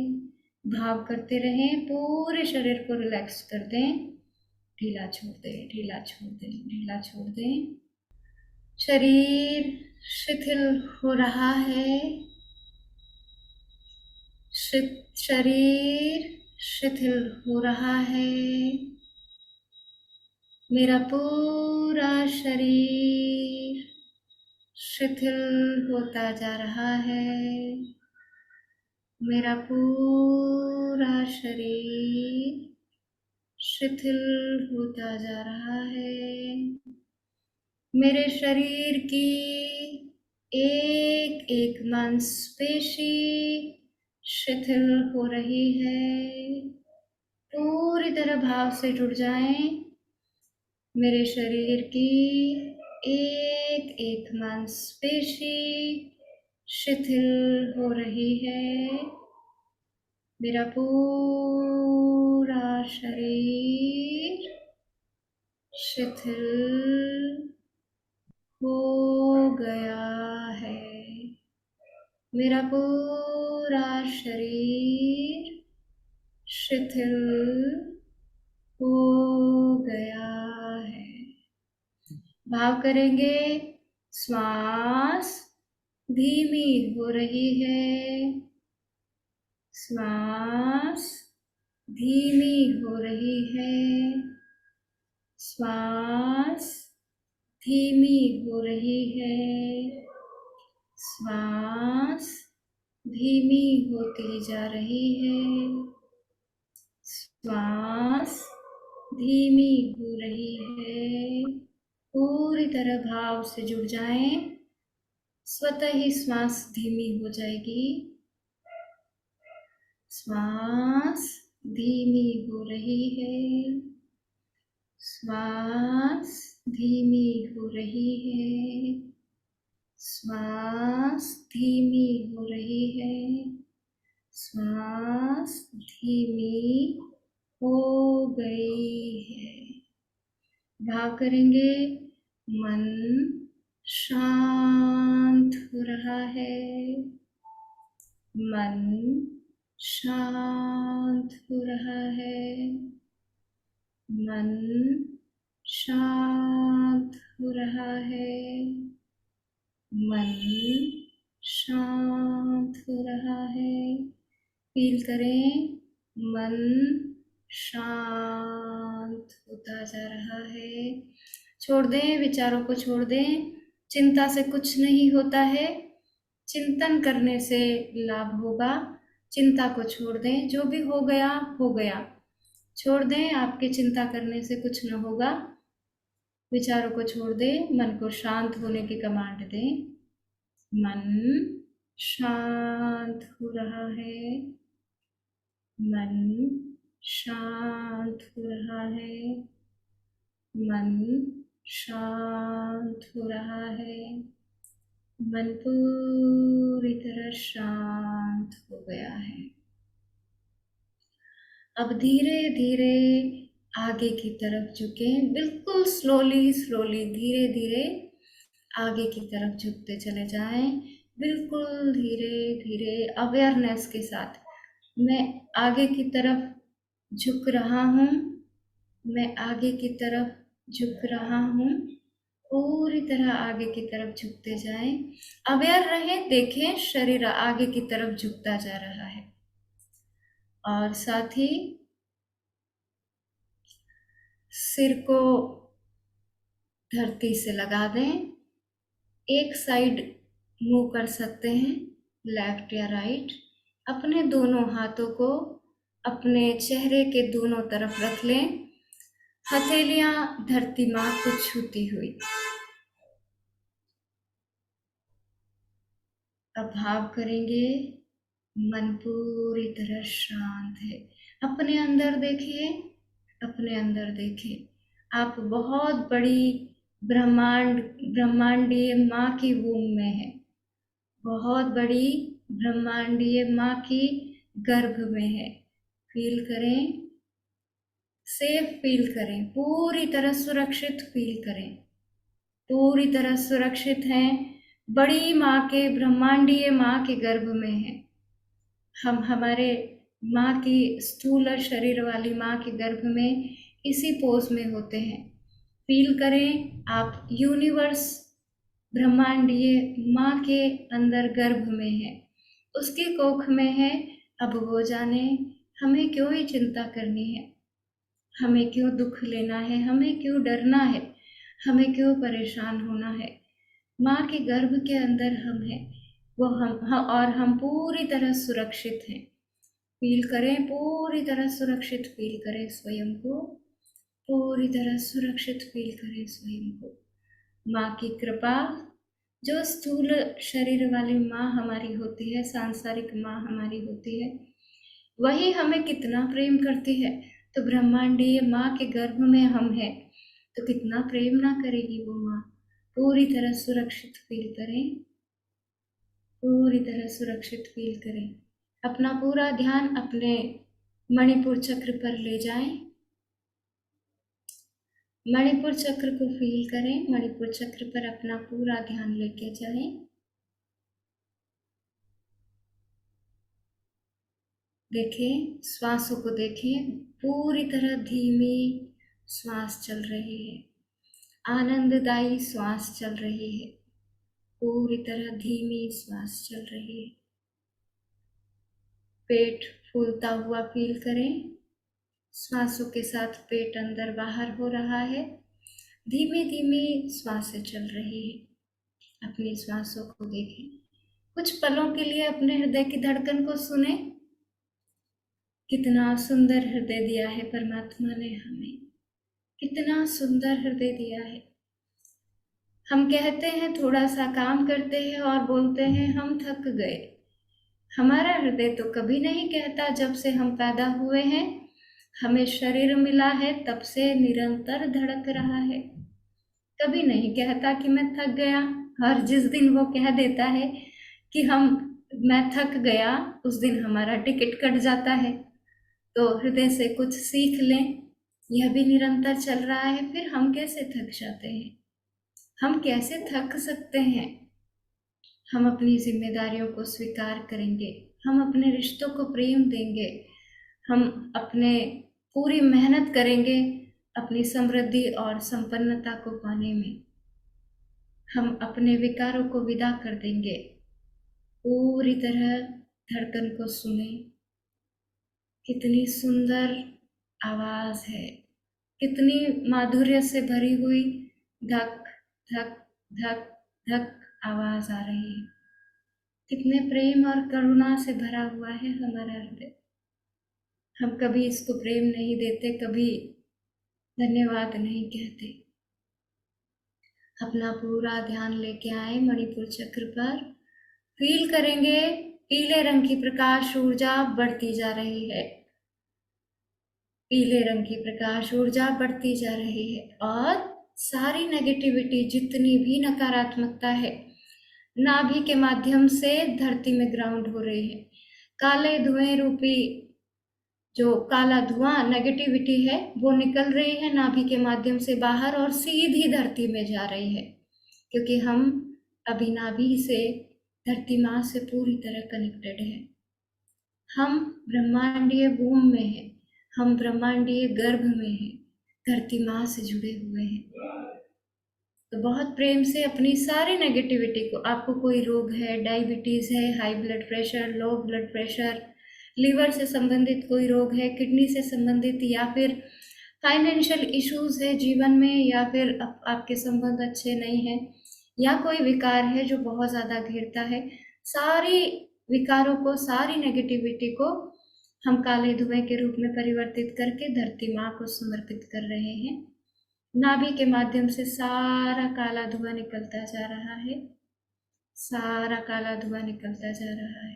भाव करते रहें, पूरे शरीर को रिलैक्स कर दें, ढीला छोड़ दें, ढीला छोड़ दें, ढीला छोड़ दें। शरीर शिथिल हो रहा है, शरीर शिथिल हो रहा है। मेरा पूरा शरीर शिथिल होता जा रहा है। मेरा पूरा शरीर शिथिल होता जा रहा है। मेरे शरीर की एक एक मांसपेशी शिथिल हो रही है। पूरी तरह भाव से जुड़ जाएं। मेरे शरीर की एक एक मांसपेशी शिथिल हो रही है। मेरा पूरा शरीर शिथिल हो गया है। मेरा पूरा शरीर शिथिल हो गया है। भाव करेंगे, श्वास धीमी हो रही है। श्वास धीमी हो रही है। श्वास धीमी हो रही है। श्वास धीमी होती जा रही है। श्वास धीमी हो रही है। पूरी तरह भाव से जुड़ जाएं, स्वतः ही श्वास धीमी हो जाएगी। श्वास धीमी हो रही है। श्वास धीमी हो रही है। श्वास धीमी हो रही है। श्वास धीमी हो गई है। भाव करेंगे, मन शांत हो रहा है। मन शांत हो रहा है। मन शांत हो रहा है। मन शांत हो रहा है। फील करें, मन शांत होता जा रहा है। छोड़ दें, विचारों को छोड़ दें। चिंता से कुछ नहीं होता है, चिंतन करने से लाभ होगा। चिंता को छोड़ दें, जो भी हो गया हो गया। छोड़ दें, आपके चिंता करने से कुछ न होगा। विचारों को छोड़ दें, मन को शांत होने की कमांड दें। मन शांत हो रहा है। मन शांत हो रहा है। मन शांत हो रहा है। मन पूरी तरह शांत हो गया है। अब धीरे धीरे आगे की तरफ झुकें, बिल्कुल स्लोली स्लोली, धीरे धीरे आगे की तरफ झुकते चले जाएं, बिल्कुल धीरे धीरे अवेयरनेस के साथ। मैं आगे की तरफ झुक रहा हूँ। मैं आगे की तरफ झुक रहा हूँ। पूरी तरह आगे की तरफ झुकते जाएं। अवेयर रहें, देखें शरीर आगे की तरफ झुकता जा रहा है। और साथ ही सिर को धरती से लगा दें। एक साइड मूव कर सकते हैं, लेफ्ट या राइट। अपने दोनों हाथों को अपने चेहरे के दोनों तरफ रख लें, हथेलियां धरती माँ को छूती हुई। अब भाव करेंगे, मन पूरी तरह शांत है। अपने अंदर देखिए, अपने अंदर देखिए। आप बहुत बड़ी ब्रह्मांडीय माँ की वूम में है। बहुत बड़ी ब्रह्मांडीय माँ की गर्भ में है। फील करें, सेफ फील करें, पूरी तरह सुरक्षित फील करें। पूरी तरह सुरक्षित हैं, बड़ी माँ के, ब्रह्मांडीय माँ के गर्भ में हैं। हम हमारे माँ की स्थूल शरीर वाली माँ के गर्भ में इसी पोज में होते हैं। फील करें, आप यूनिवर्स ब्रह्मांडीय माँ के अंदर गर्भ में है, उसकी कोख में है। अब वो जाने हमें क्यों ही चिंता करनी है, हमें क्यों दुख लेना है, हमें क्यों डरना है, हमें क्यों परेशान होना है। माँ के गर्भ के अंदर हम हैं, वो हम और हम पूरी तरह सुरक्षित हैं। फील करें, पूरी तरह सुरक्षित फील करें स्वयं को। पूरी तरह सुरक्षित फील करें स्वयं को। माँ की कृपा, जो स्थूल शरीर वाली माँ हमारी होती है, सांसारिक माँ हमारी होती है, वही हमें कितना प्रेम करती है। तो ब्रह्मांडीय माँ के गर्भ में हम हैं, तो कितना प्रेम ना करेगी वो माँ। पूरी तरह सुरक्षित फील करें। पूरी तरह सुरक्षित फील करें। अपना पूरा ध्यान अपने मणिपुर चक्र पर ले जाएं। मणिपुर चक्र को फील करें, मणिपुर चक्र पर अपना पूरा ध्यान लेके जाएं। देखें, श्वासों को देखें, पूरी तरह धीमी श्वास चल रही है, आनंददायी श्वास चल रही है, पूरी तरह धीमी श्वास चल रही है। पेट फूलता हुआ फील करें, श्वासों के साथ पेट अंदर बाहर हो रहा है, धीमी धीमी श्वासें चल रही है। अपनी श्वासों को देखें, कुछ पलों के लिए अपने हृदय की धड़कन को सुने। कितना सुंदर हृदय दिया है परमात्मा ने हमें, कितना सुंदर हृदय दिया है। हम कहते हैं, थोड़ा सा काम करते हैं और बोलते हैं हम थक गए। हमारा हृदय तो कभी नहीं कहता, जब से हम पैदा हुए हैं, हमें शरीर मिला है, तब से निरंतर धड़क रहा है। कभी नहीं कहता कि मैं थक गया, और जिस दिन वो कह देता है कि मैं थक गया, उस दिन हमारा टिकट कट जाता है। तो हृदय से कुछ सीख लें, यह भी निरंतर चल रहा है। फिर हम कैसे थक जाते हैं, हम कैसे थक सकते हैं? हम अपनी जिम्मेदारियों को स्वीकार करेंगे, हम अपने रिश्तों को प्रेम देंगे, हम अपने पूरी मेहनत करेंगे अपनी समृद्धि और संपन्नता को पाने में। हम अपने विकारों को विदा कर देंगे। पूरी तरह धड़कन को सुने, कितनी सुंदर आवाज है, कितनी माधुर्य से भरी हुई धक धक धक धक आवाज आ रही है। कितने प्रेम और करुणा से भरा हुआ है हमारा हृदय। हम कभी इसको प्रेम नहीं देते, कभी धन्यवाद नहीं कहते। अपना पूरा ध्यान लेके आए मणिपुर चक्र पर, फील करेंगे पीले रंग की प्रकाश ऊर्जा बढ़ती जा रही है, पीले रंग की प्रकाश ऊर्जा बढ़ती जा रही है, और सारी नेगेटिविटी, जितनी भी नकारात्मकता है, नाभि के माध्यम से धरती में ग्राउंड हो रही है। काले धुएं रूपी जो काला धुआं नेगेटिविटी है, वो निकल रही है नाभि के माध्यम से बाहर और सीधी धरती में जा रही है, क्योंकि हम अभी नाभि से धरती माँ से पूरी तरह कनेक्टेड है। हम ब्रह्मांडीय भूमि में हैं, हम ब्रह्मांडीय गर्भ में हैं, धरती माँ से जुड़े हुए हैं। तो बहुत प्रेम से अपनी सारी नेगेटिविटी को, आपको कोई रोग है, डायबिटीज है, high blood pressure, low blood pressure, liver से संबंधित कोई रोग है, किडनी से संबंधित, या फिर फाइनेंशियल इश्यूज है जीवन में, या फिर आपके संबंध अच्छे नहीं हैं, या कोई विकार है जो बहुत ज़्यादा घेरता है, सारी विकारों को, सारी नेगेटिविटी को हम काले धुएं के रूप में परिवर्तित करके धरती माँ को समर्पित कर रहे हैं। नाभि के माध्यम से सारा काला धुआं निकलता जा रहा है, सारा काला धुआं निकलता जा रहा है,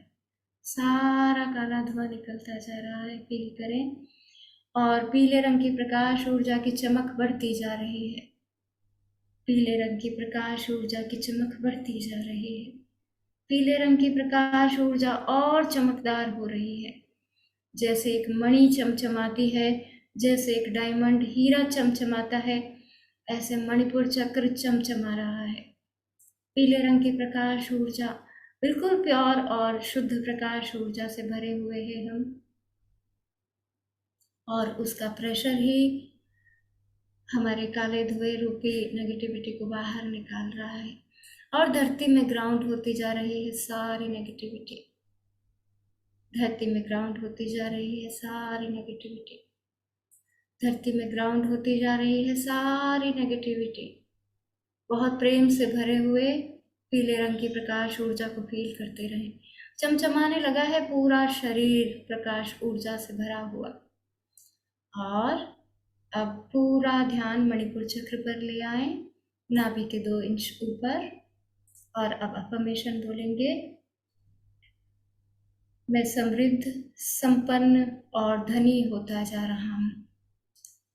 सारा काला धुआं निकलता जा रहा है। फील करें, और पीले रंग की प्रकाश ऊर्जा की चमक बढ़ती जा रही है, पीले रंग की प्रकाश ऊर्जा की चमक बढ़ती जा रही है, पीले रंग की प्रकाश ऊर्जा और चमकदार हो रही है। जैसे एक मणि चमचमाती है, जैसे एक डायमंड हीरा चमचमाता है, ऐसे मणिपुर चक्र चमचमा रहा है। पीले रंग की प्रकाश ऊर्जा, बिल्कुल प्योर और शुद्ध प्रकाश ऊर्जा से भरे हुए हैं हम, और उसका प्रेशर ही हमारे काले धुएं रूपी नेगेटिविटी को बाहर निकाल रहा है, और धरती में ग्राउंड होती जा रही है सारी नेगेटिविटी, धरती में ग्राउंड होती जा रही है सारी नेगेटिविटी, धरती में ग्राउंड होती जा रही है सारी नेगेटिविटी। बहुत प्रेम से भरे हुए पीले रंग की प्रकाश ऊर्जा को फील करते रहें। चमचमाने लगा है पूरा शरीर प्रकाश ऊर्जा से भरा हुआ, और अब पूरा ध्यान मणिपुर चक्र पर ले आए, नाभि के 2 इंच ऊपर, और अब अफर्मेशन बोलेंगे, मैं समृद्ध, संपन्न और धनी होता जा रहा हूँ।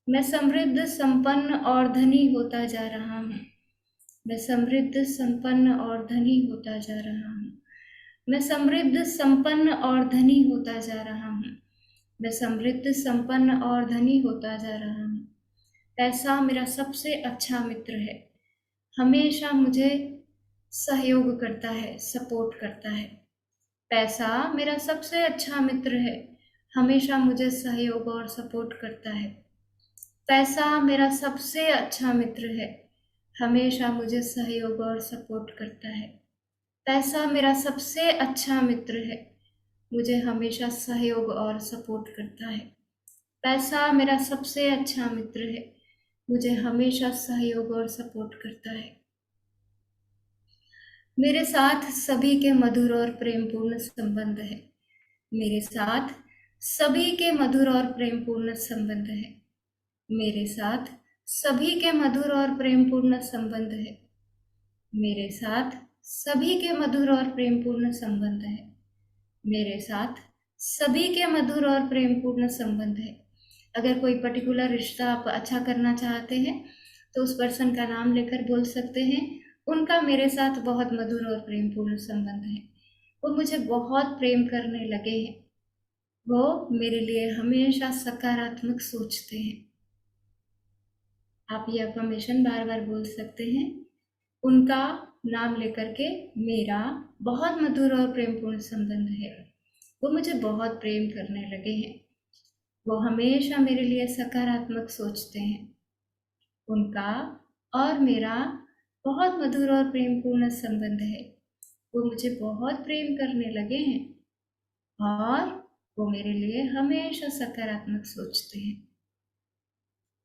मैं समृद्ध, संपन्न और धनी होता जा रहा हूँ। मैं समृद्ध, संपन्न और धनी होता जा रहा हूँ। मैं समृद्ध, संपन्न और धनी होता जा रहा हूँ। मैं समृद्ध, संपन्न और धनी होता जा रहा हूँ। पैसा मेरा सबसे अच्छा मित्र है, हमेशा मुझे सहयोग करता है, सपोर्ट करता है। पैसा मेरा सबसे अच्छा मित्र है, हमेशा मुझे सहयोग और सपोर्ट करता है। पैसा मेरा सबसे अच्छा मित्र है, हमेशा मुझे सहयोग और सपोर्ट करता है। पैसा मेरा सबसे अच्छा मित्र है, मुझे हमेशा सहयोग और सपोर्ट करता है। पैसा मेरा सबसे अच्छा मित्र है, मुझे हमेशा सहयोग और सपोर्ट करता है। मेरे साथ सभी के मधुर और प्रेमपूर्ण संबंध है। मेरे साथ सभी के मधुर और प्रेमपूर्ण संबंध है। मेरे साथ सभी के मधुर और प्रेमपूर्ण संबंध है। मेरे साथ सभी के मधुर और प्रेमपूर्ण संबंध है। मेरे साथ सभी के मधुर और प्रेमपूर्ण संबंध है। अगर कोई पर्टिकुलर रिश्ता आप अच्छा करना चाहते हैं तो उस पर्सन का नाम लेकर बोल सकते हैं, उनका मेरे साथ बहुत मधुर और प्रेमपूर्ण संबंध है। वो मुझे बहुत प्रेम करने लगे हैं। वो मेरे लिए हमेशा सकारात्मक सोचते हैं। आप ये अफर्मेशन बार बार बोल सकते हैं। उनका नाम लेकर के मेरा बहुत मधुर और प्रेमपूर्ण संबंध है। वो मुझे बहुत प्रेम करने लगे हैं। वो हमेशा मेरे लिए सकारात्मक सोचते हैं। उनका और मेरा बहुत मधुर और प्रेमपूर्ण संबंध है। वो मुझे बहुत प्रेम करने लगे हैं और वो मेरे लिए हमेशा सकारात्मक सोचते हैं।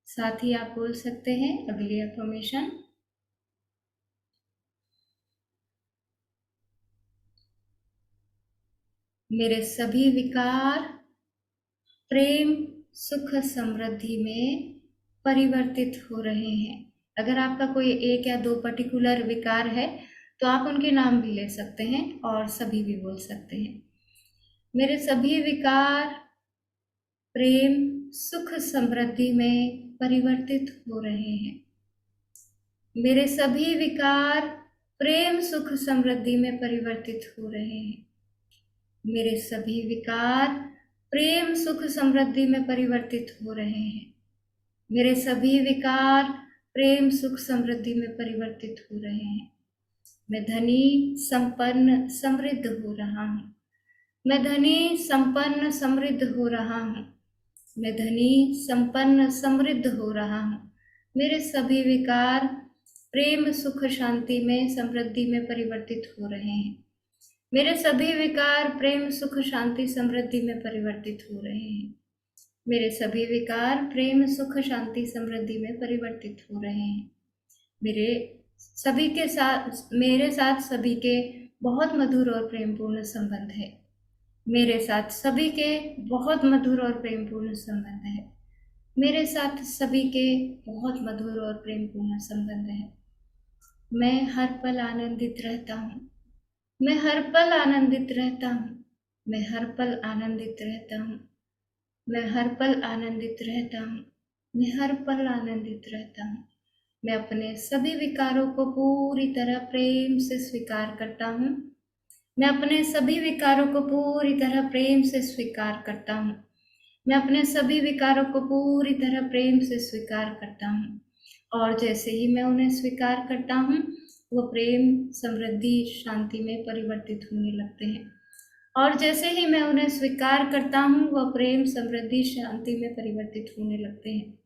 साथ ही आप बोल सकते हैं अगली अफर्मेशन, मेरे सभी विकार प्रेम, सुख, समृद्धि में परिवर्तित हो रहे हैं। अगर आपका कोई एक या दो पर्टिकुलर विकार है तो आप उनके नाम भी ले सकते हैं और सभी भी बोल सकते हैं। मेरे सभी विकार प्रेम, सुख, समृद्धि में परिवर्तित हो रहे हैं। मेरे सभी विकार प्रेम, सुख, समृद्धि में परिवर्तित हो रहे हैं। मेरे सभी विकार प्रेम, सुख, समृद्धि में परिवर्तित हो रहे हैं। मेरे सभी विकार प्रेम, सुख, समृद्धि में परिवर्तित हो रहे हैं। मैं धनी, संपन्न, समृद्ध हो रहा हूँ। मैं धनी, संपन्न, समृद्ध हो रहा हूँ। मैं धनी, संपन्न, समृद्ध हो रहा हूँ। मेरे सभी विकार प्रेम, सुख, शांति में, समृद्धि में परिवर्तित हो रहे हैं। मेरे सभी विकार प्रेम, सुख, शांति, समृद्धि में परिवर्तित हो रहे हैं। मेरे सभी विकार प्रेम, सुख, शांति, समृद्धि में परिवर्तित हो रहे हैं। मेरे साथ सभी के बहुत मधुर और प्रेमपूर्ण संबंध है। मेरे साथ सभी के बहुत मधुर और प्रेमपूर्ण संबंध है। मेरे साथ सभी के बहुत मधुर और प्रेमपूर्ण संबंध है। मैं हर पल आनंदित रहता हूँ। मैं हर पल आनंदित रहता हूँ। मैं हर पल आनंदित रहता हूँ। मैं हर पल आनंदित रहता हूँ। मैं हर पल आनंदित रहता हूँ। मैं अपने सभी विकारों को पूरी तरह प्रेम से स्वीकार करता हूँ। मैं अपने सभी विकारों को पूरी तरह प्रेम से स्वीकार करता हूँ। मैं अपने सभी विकारों को पूरी तरह प्रेम से स्वीकार करता हूँ और जैसे ही मैं उन्हें स्वीकार करता हूँ वो प्रेम, समृद्धि, शांति में परिवर्तित होने लगते हैं। और जैसे ही मैं उन्हें स्वीकार करता हूँ वह प्रेम, समृद्धि, शांति में परिवर्तित होने लगते हैं।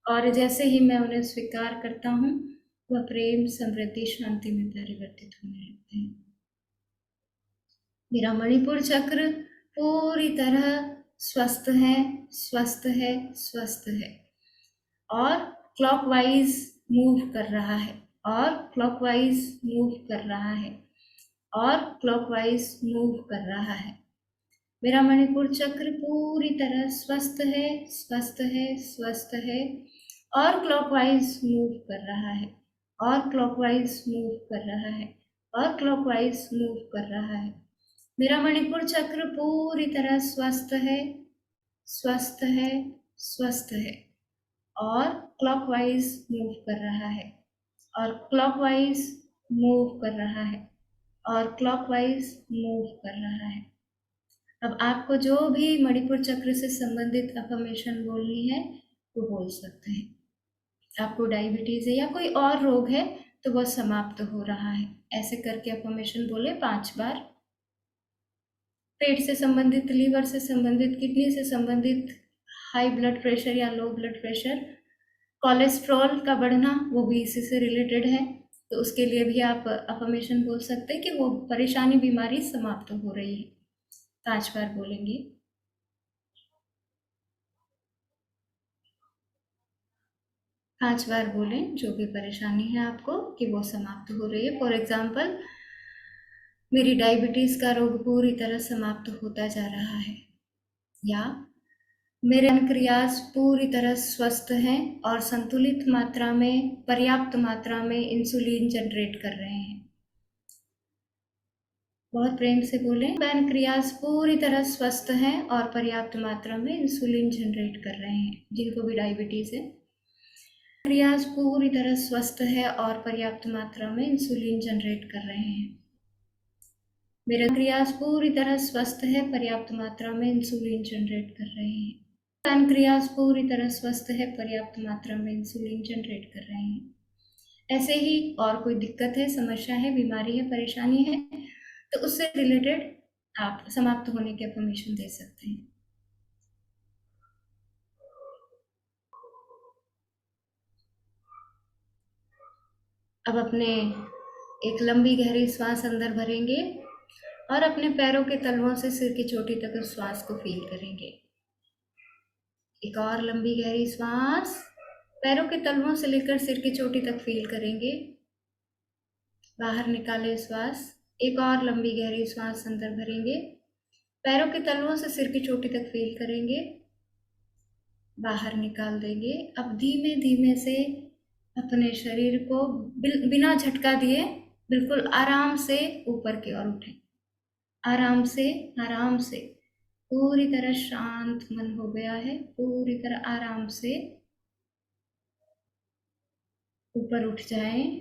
और जैसे ही मैं उन्हें स्वीकार करता हूँ वह प्रेम, समृद्धि, शांति में परिवर्तित होने लगते हैं। मेरा मणिपुर चक्र पूरी तरह स्वस्थ है, स्वस्थ है, स्वस्थ है और क्लॉकवाइज मूव कर रहा है और क्लॉकवाइज मूव कर रहा है और क्लॉकवाइज मूव कर रहा है। मेरा मणिपुर चक्र पूरी तरह स्वस्थ है, स्वस्थ है, स्वस्थ है और क्लॉकवाइज मूव कर रहा है और क्लॉकवाइज मूव कर रहा है और क्लॉकवाइज मूव कर रहा है। मेरा मणिपुर चक्र पूरी तरह स्वस्थ है, स्वस्थ है, स्वस्थ है और क्लॉकवाइज मूव कर रहा है और क्लॉकवाइज मूव कर रहा है और क्लॉकवाइज मूव कर रहा है। अब आपको जो भी मणिपुर चक्र से संबंधित अफर्मेशन बोलनी है वो बोल सकते हैं। आपको डायबिटीज है या कोई और रोग है तो वह समाप्त हो रहा है, ऐसे करके अफर्मेशन बोले 5 बार। पेट से संबंधित, लीवर से संबंधित, किडनी से संबंधित, हाई ब्लड प्रेशर या लो ब्लड प्रेशर, कोलेस्ट्रॉल का बढ़ना, वो भी इसी से रिलेटेड है, तो उसके लिए भी आप अफर्मेशन बोल सकते हैं कि वो परेशानी, बीमारी समाप्त हो रही है। 5 बार बोलेंगे। पांच बार बोलें जो भी परेशानी है आपको कि वो समाप्त हो रही है। फॉर एग्जाम्पल, मेरी डायबिटीज का रोग पूरी तरह समाप्त होता जा रहा है, या मेरे पानक्रियाज पूरी तरह स्वस्थ हैं और संतुलित मात्रा में, पर्याप्त मात्रा में इंसुलिन जनरेट कर रहे हैं। बहुत प्रेम से बोलें, पैनक्रियाज पूरी तरह स्वस्थ हैं और पर्याप्त मात्रा में इंसुलिन जनरेट कर रहे हैं, जिनको भी डायबिटीज है। पैनक्रियाज पूरी तरह स्वस्थ है और पर्याप्त मात्रा में इंसुलिन जनरेट कर रहे हैं। मेरा पैनक्रियाज पूरी तरह स्वस्थ है, पर्याप्त मात्रा में इंसुलिन जनरेट कर रहे हैं। पैनक्रियाज पूरी तरह स्वस्थ है, पर्याप्त मात्रा में इंसुलिन जनरेट कर रहे हैं। ऐसे ही और कोई दिक्कत है, समस्या है, बीमारी है, परेशानी है, तो उससे रिलेटेड आप समाप्त होने के अफर्मेशन दे सकते हैं। अब अपने एक लंबी गहरी सांस अंदर भरेंगे और अपने पैरों के तलवों से सिर की चोटी तक उस श्वास को फील करेंगे। एक और लंबी गहरी सांस, पैरों के तलवों से लेकर सिर की चोटी तक फील करेंगे। बाहर निकाले श्वास। एक और लंबी गहरी सांस अंदर भरेंगे, पैरों के तलवों से सिर की चोटी तक फील करेंगे, बाहर निकाल देंगे। अब धीमे धीमे से अपने शरीर को बिना झटका दिए बिल्कुल आराम से ऊपर की ओर उठें। आराम से, आराम से, पूरी तरह शांत मन हो गया है, पूरी तरह आराम से ऊपर उठ जाएं।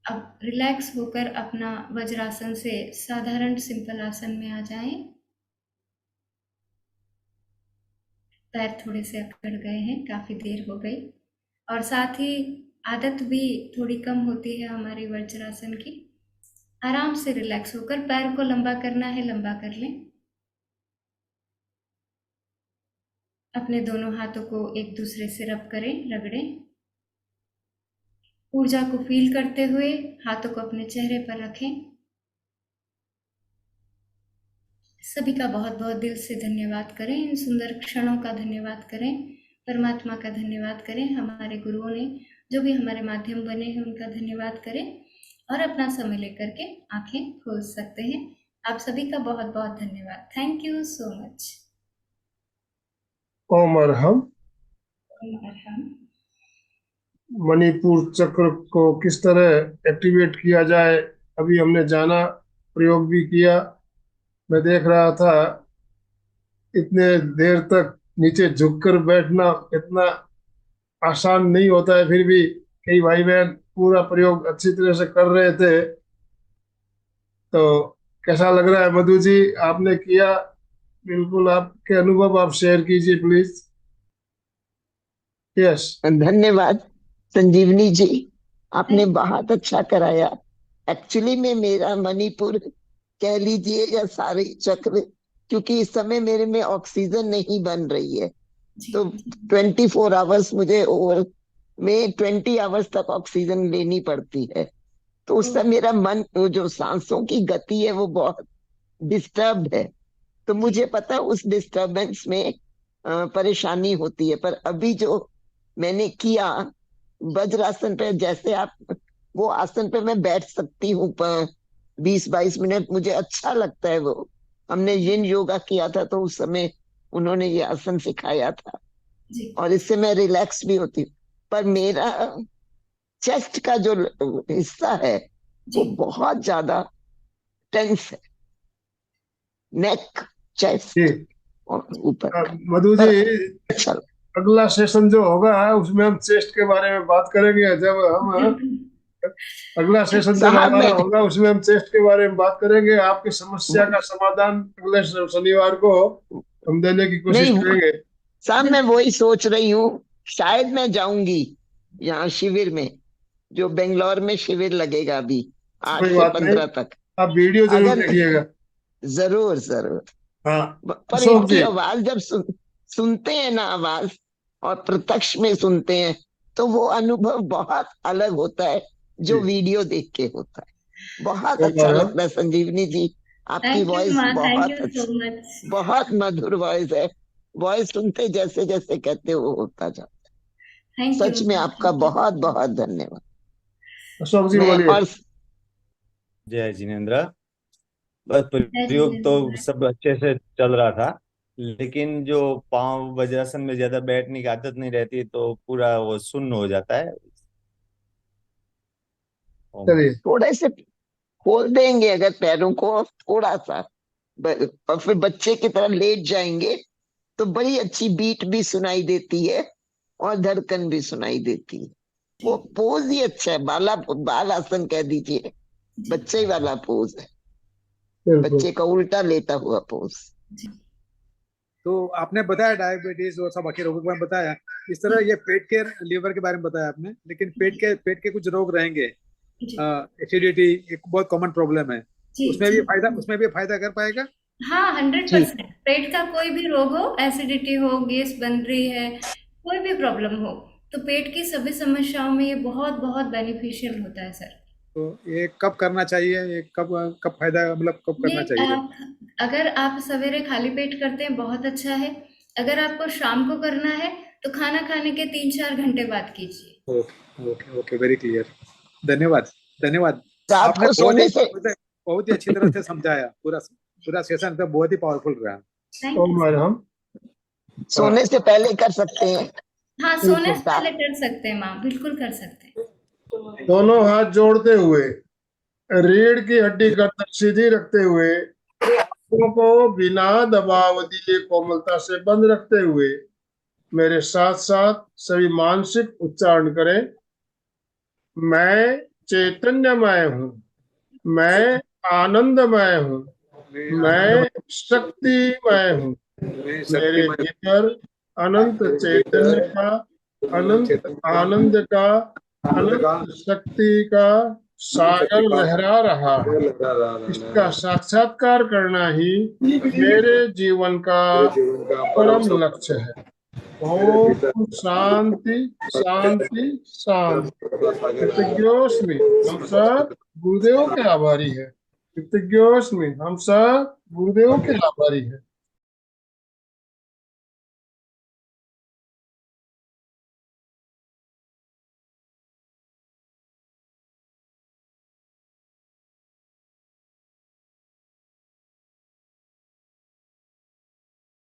अब रिलैक्स होकर अपना वज्रासन से साधारण सिंपल आसन में आ जाएं। पैर थोड़े से अकड़ गए हैं, काफी देर हो गई, और साथ ही आदत भी थोड़ी कम होती है हमारी वज्रासन की। आराम से रिलैक्स होकर पैर को लंबा करना है, लंबा कर लें। अपने दोनों हाथों को एक दूसरे से रब करें, रगड़ें। ऊर्जा को फील करते हुए हाथों को अपने चेहरे पर रखें। सभी का बहुत बहुत दिल से धन्यवाद करें, इन सुंदर क्षणों का धन्यवाद करें, परमात्मा का धन्यवाद करें, हमारे गुरुओं ने जो भी हमारे माध्यम बने हैं उनका धन्यवाद करें, और अपना समय लेकर के आंखें खोल सकते हैं। आप सभी का बहुत बहुत धन्यवाद। Thank you so much. ओम अरहम। ओम अरहम। मणिपुर चक्र को किस तरह एक्टिवेट किया जाए अभी हमने जाना, प्रयोग भी किया। मैं देख रहा था इतने देर तक नीचे झुककर बैठना इतना आसान नहीं होता है, फिर भी कई भाई बहन पूरा प्रयोग अच्छी तरह से कर रहे थे। तो कैसा लग रहा है मधु जी, आपने किया? बिल्कुल आपके अनुभव आप शेयर कीजिए प्लीज। यस। धन्यवाद संजीवनी जी, आपने थैंक बहुत अच्छा कराया। एक्चुअली में मेरा मणिपुर कह लीजिए या सारे चक्र, क्योंकि इस समय मेरे में ऑक्सीजन नहीं बन रही है, तो 24 आवर्स मुझे ओवर में 20 आवर्स तक ऑक्सीजन लेनी पड़ती है। तो उस समय मेरा मन, वो जो सांसों की गति है वो बहुत डिस्टर्ब है। तो मुझे पता है उस डिस्टरबेंस में परेशानी होती है। पर अभी जो मैंने किया वज्रासन पे, जैसे आप, वो आसन पे मैं बैठ सकती हूँ 20-22 मिनट, मुझे अच्छा लगता है वो। हमने जिन योगा किया था तो उस समय उन्होंने ये आसन सिखाया था, और इससे मैं रिलैक्स भी होती हूँ। पर मेरा चेस्ट का जो हिस्सा है वो बहुत ज्यादा टेंस है, नेक, चेस्ट जी और ऊपर। मधु जी, पर अच्छा, अगला सेशन जो होगा उसमें हम चेस्ट के बारे में बात करेंगे, जब हम अगला सेशन जब साहब हमारा मैं होगा उसमें हम चेस्ट के बारे में बात करेंगे। आपकी समस्या का समाधान अगले शनिवार को हम देने की कोशिश नहीं करेंगे। साहब, मैं वही सोच रही हूँ, शायद मैं जाऊंगी यहाँ शिविर में, जो बेंगलोर में शिविर लगेगा अभी आठ कोई से बात नहीं, पंद्रह तक। आप वीडियो जरूर अगर देखिएगा। जरूर जरूर। हाँ पर अशोक इनकी जी। आवाज जब सुनते हैं ना, आवाज और प्रत्यक्ष में सुनते हैं, तो वो अनुभव बहुत अलग होता है जो जी वीडियो देख के होता है। बहुत तो अच्छा लगता है संजीवनी जी, आपकी थैंक यू वॉइस माँ, थैंक बहुत यू सो अच्छी, मच। बहुत मधुर वॉइस है। वॉइस सुनते जैसे जैसे कहते हो वो होता जाता। थैंक यू सच में माँ, आपका थैंक यू। बहुत बहुत धन्यवाद। अशोक जी मैं बोलिए। और जय जिनेन्द्र। बस जय प्रयोग तो जिनेंद्र। सब अच्छे से चल रहा था, लेकिन जो पांव वज्रासन में ज्यादा बैठने की आदत नहीं रहती तो पूरा वो सुन्न हो जाता है। ओम। चलिए। थोड़े से खोल देंगे अगर पैरों को थोड़ा सा, और फिर बच्चे की तरह लेट जाएंगे तो बड़ी अच्छी बीट भी सुनाई देती है और धड़कन भी सुनाई देती है। जी वो पोज ही अच्छा है, बाल आसन कह दीजिए, जी बच्चे वाला पोज है, बिल्कुल। बच्चे का उल्टा लेटा हुआ पोज। जी तो आपने बताया डायबिटीज और सब बाकी रोगों के बारे में बताया, इस तरह ये पेट के लीवर के बारे में बताया आपने, लेकिन पेट के कुछ रोग रहेंगे, जी एसिडिटी एक बहुत कॉमन प्रॉब्लम है, जी उसमें जी। भी फायदा, उसमें भी फायदा कर पाएगा। हाँ, जी 100%। पेट का कोई भी रोग हो, एसिडिटी हो, गैस बन रही है, कोई भी प्रॉब्लम हो, तो पेट की सभी समस्याओं में ये बहुत बहुत बेनिफिशियल होता है सर। तो ये कब करना चाहिए, ये कब कब फायदा, मतलब कब ये करना चाहिए? अगर आप सवेरे खाली पेट करते हैं बहुत अच्छा है। अगर आपको शाम को करना है तो खाना खाने के 3-4 घंटे बाद कीजिए। Okay okay okay, very clear. धन्यवाद, धन्यवाद। रात आपने को सोने से बहुत ही अच्छी तरह से समझाया, पूरा पूरा सेशन तो बहुत ही पावरफुल रहा। थैंक ओम यू। मैडम। हाँ सोने से पहले कर सकते हैं। हाँ, सोने बिल्कुल। से पहले कर सकते हैं माँ, बिल्कुल कर सकते हैं। दोनों हाथ जोड़ते हुए, रीढ़ की हड्डी गर्दन सीधी रखते हुए, आंखों को बिना दबाव दिए कोमलता से बंद रखते हुए मेरे साथ साथ सभी मानसिक उच्चारण करें। मैं चैतन्यमय हूँ, मैं आनंदमय हूँ, मैं शक्तिमय हूँ। मैं मेरे शक्तिमय भीतर अनंत चैतन्य का, अनंत आनंद का, आनंद का अनंत शक्ति का शक्ति सागर का लहरा रहा है। लहरा रहा इसका है। साक्षात्कार करना ही मेरे जीवन का मेरे जीवन का परम परम लक्ष्य सफल है। मेरे भीतर ओम शांति शांति शांति। कृतज्ञोस्मि, हम सब गुरुदेव के आभारी है। कृतज्ञोस्मि, हम सब गुरुदेव के आभारी है।